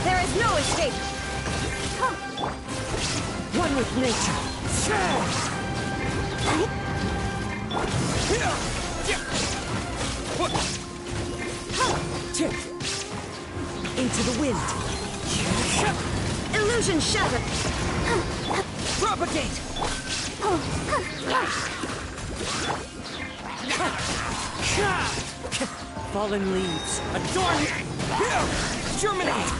There is no escape! One with nature. Into the wind. Illusion shattered! Propagate! Fallen leaves. Adorn! Germinate!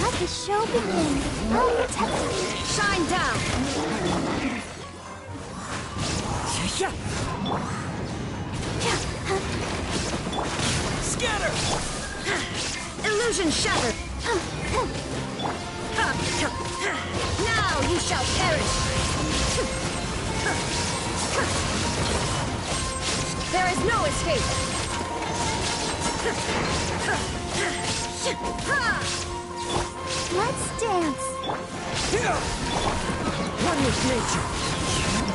Let the show begin. I'll protect us. Shine down! Scatter! Illusion shattered! Now you shall perish! There is no escape! Let's dance. One with nature.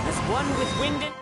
As one with wind and...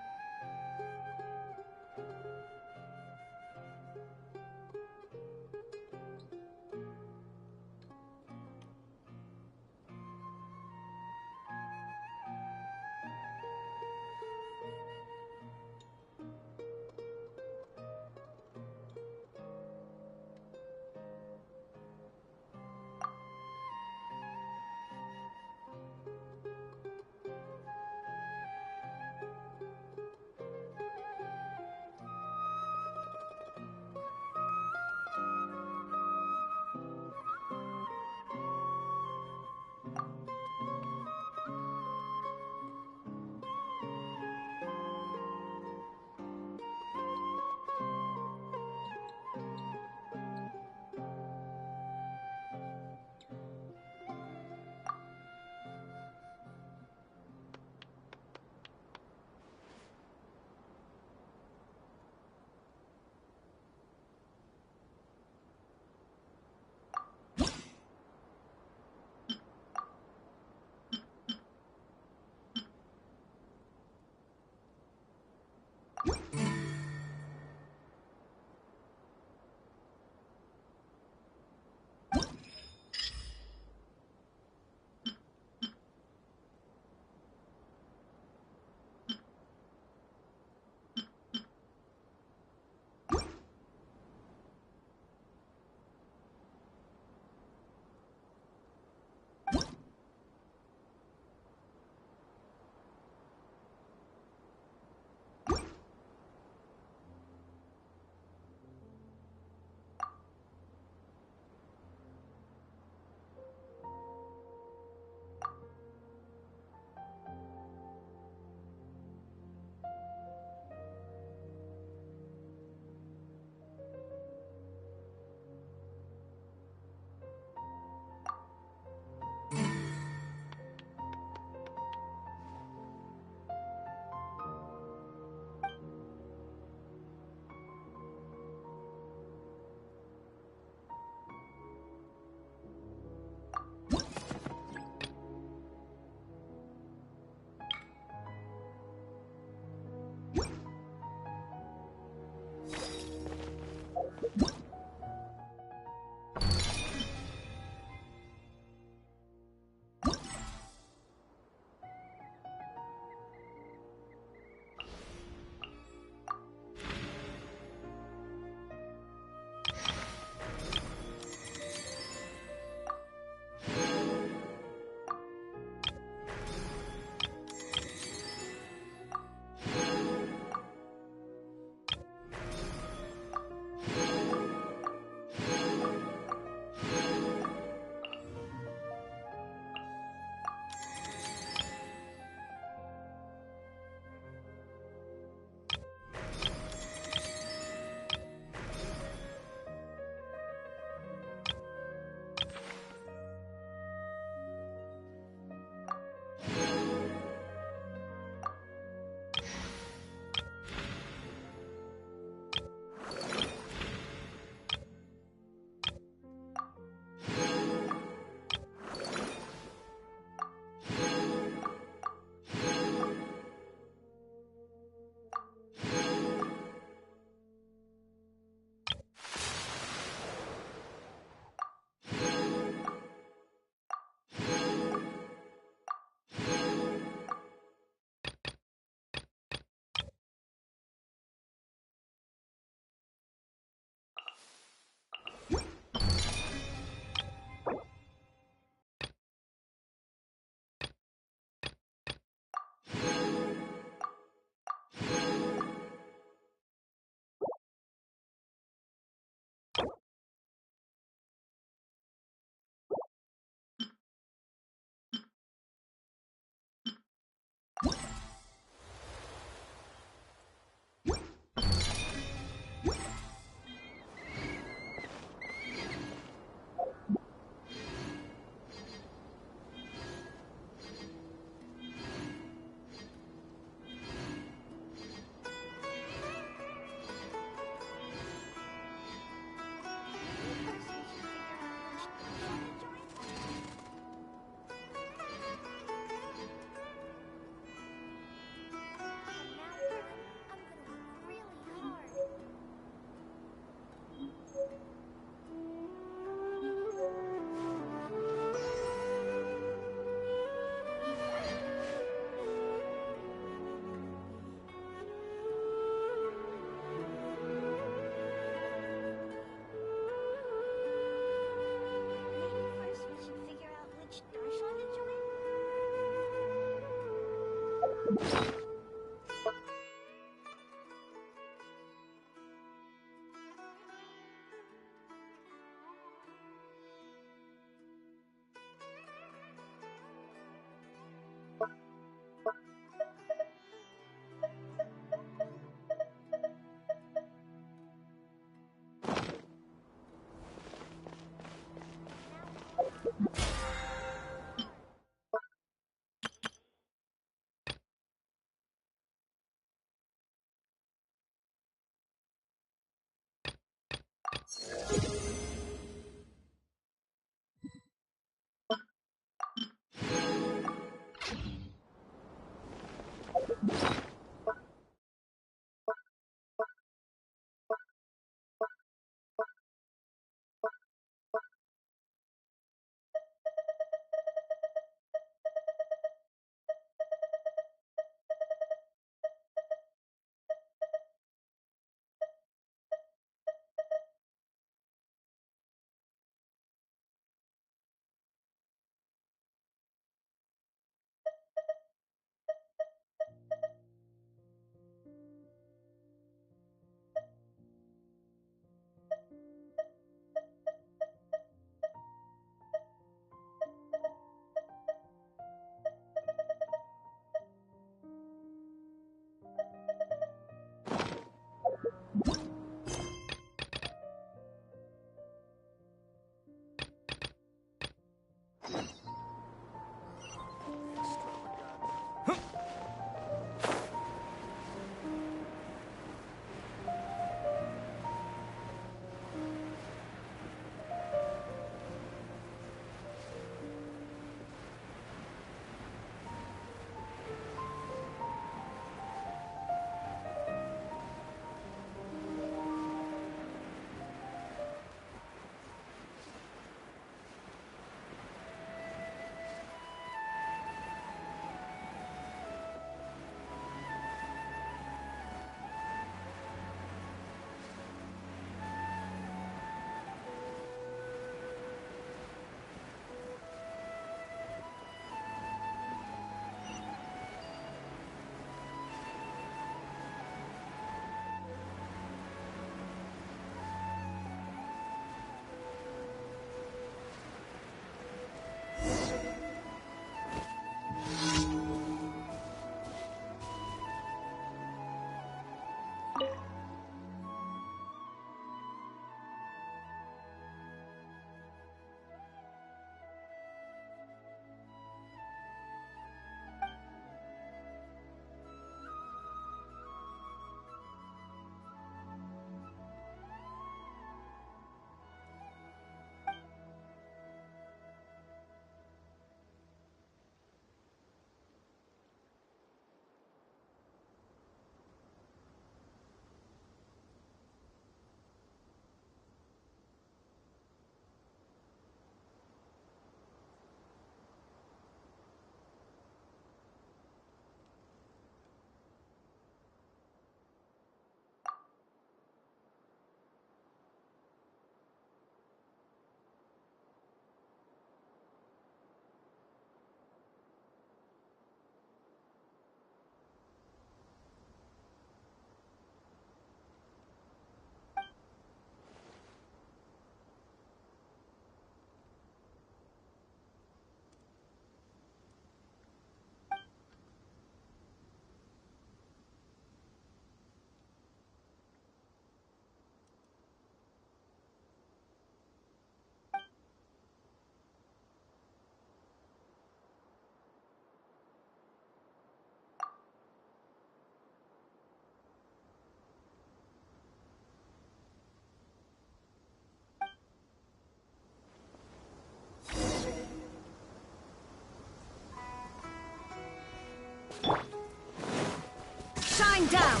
Shine down!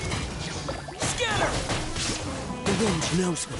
Scatter! The wind knows me.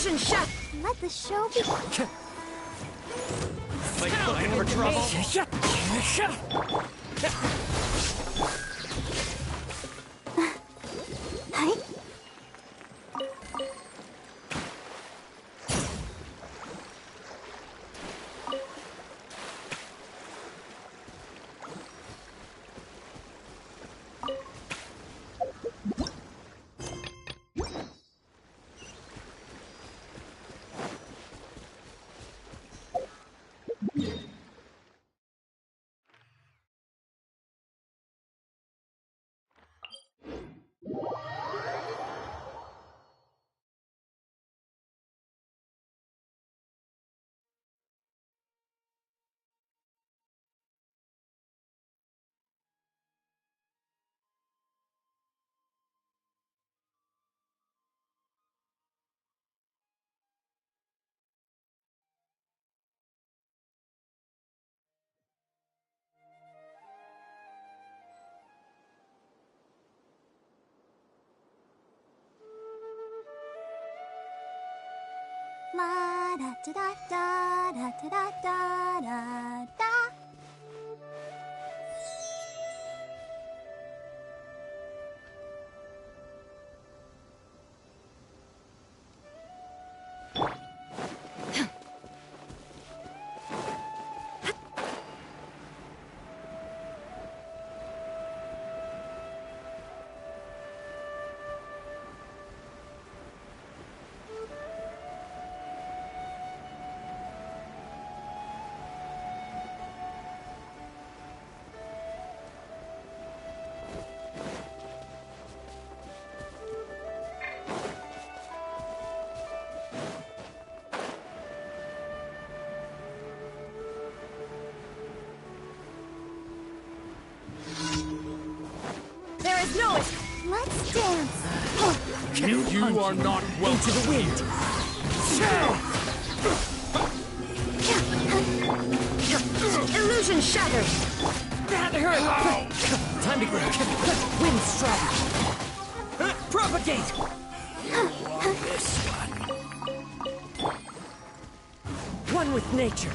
Illusion shot! Let the show begin. Looking for trouble? Hi. La da da da da da da da da da. There is no escape. Let's dance. You are not welcome. Into the wind. Illusion shattered. That hurt. Time to grab. Wind strike. Propagate. This one with nature.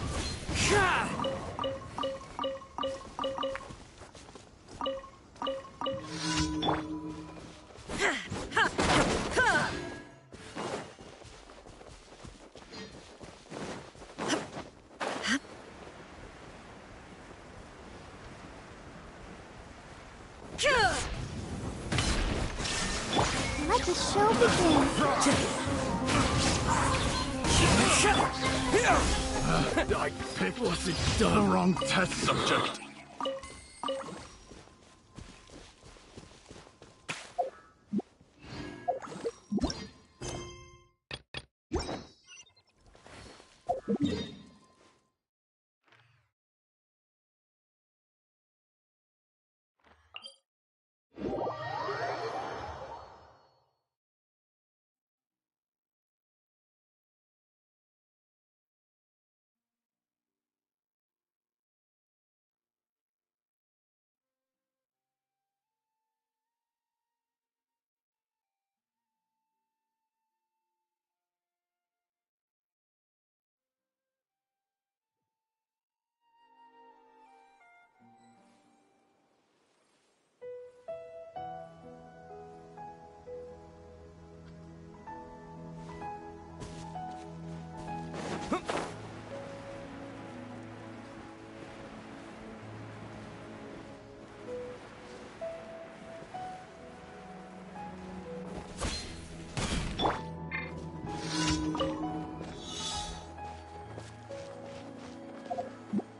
Let the show begin. I picked the wrong test subject.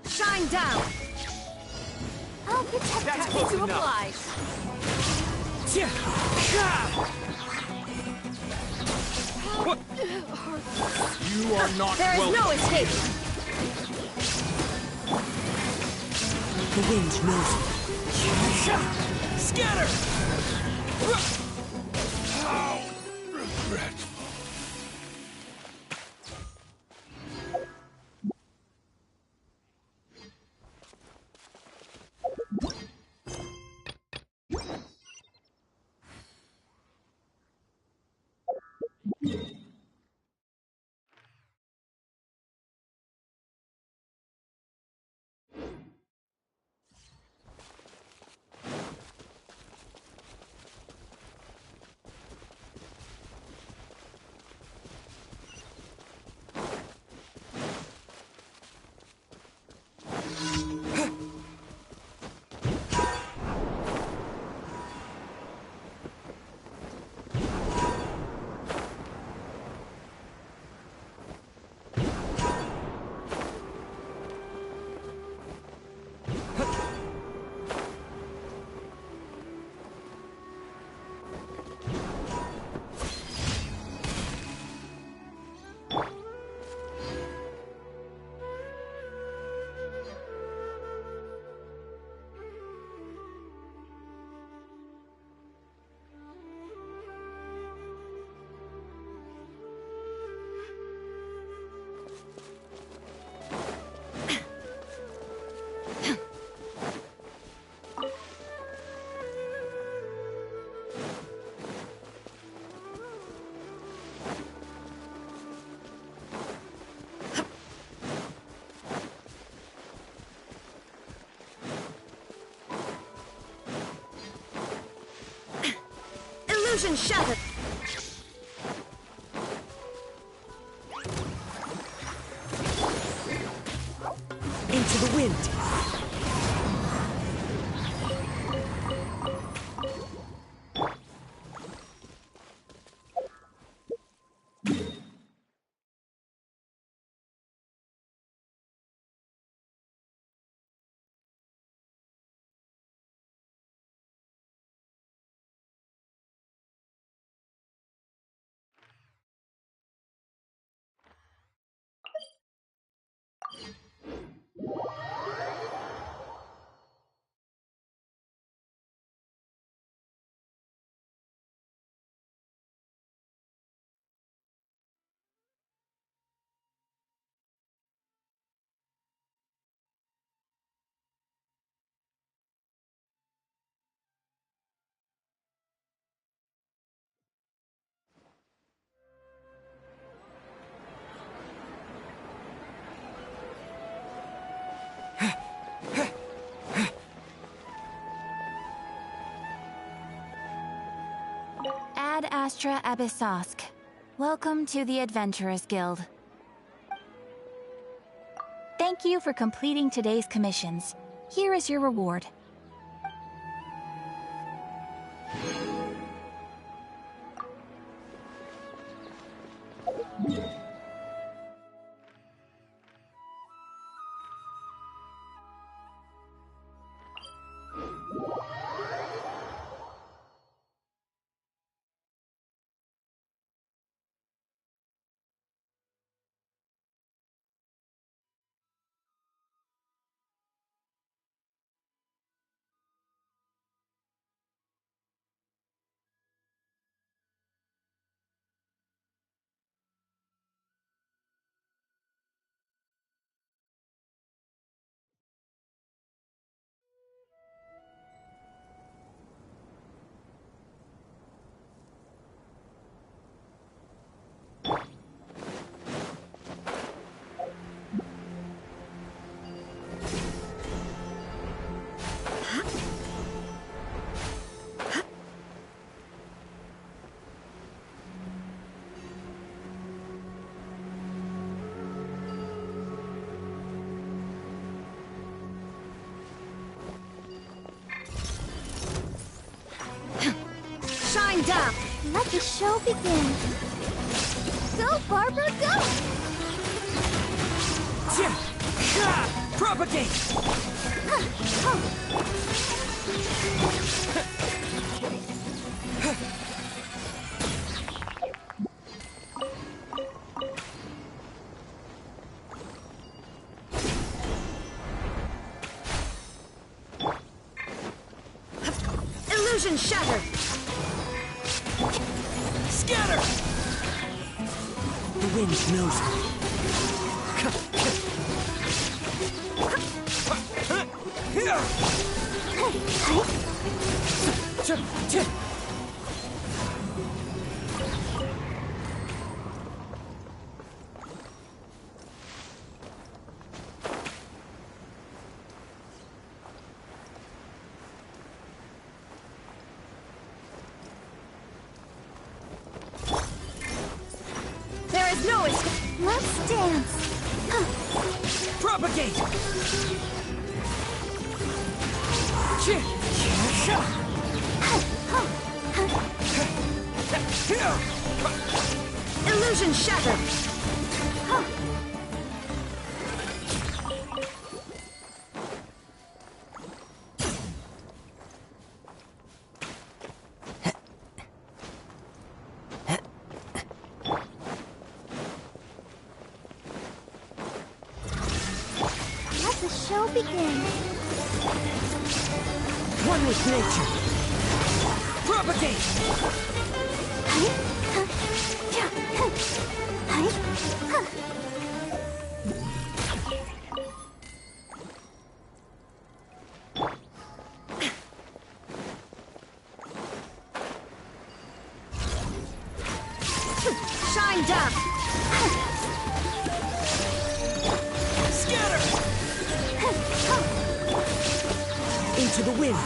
Shine down. I'll protect That's her. close To enough. apply. You are not There is welcome. no escape. The wind knows it. Scatter! How regretful. Illusion shattered! Into the wind! Ad Astra Abyssosk. Welcome to the Adventurers Guild. Thank you for completing today's commissions. Here is your reward. Shine down! Let the show begin! Go, Barbara, go! Propagate! Illusion shattered! Scatter! The wind knows me. There is no escape! Let's dance! Propagate! Illusion shattered! Let the show begin! One with nature! Propagate! Shine down! Scatter! Into the wind!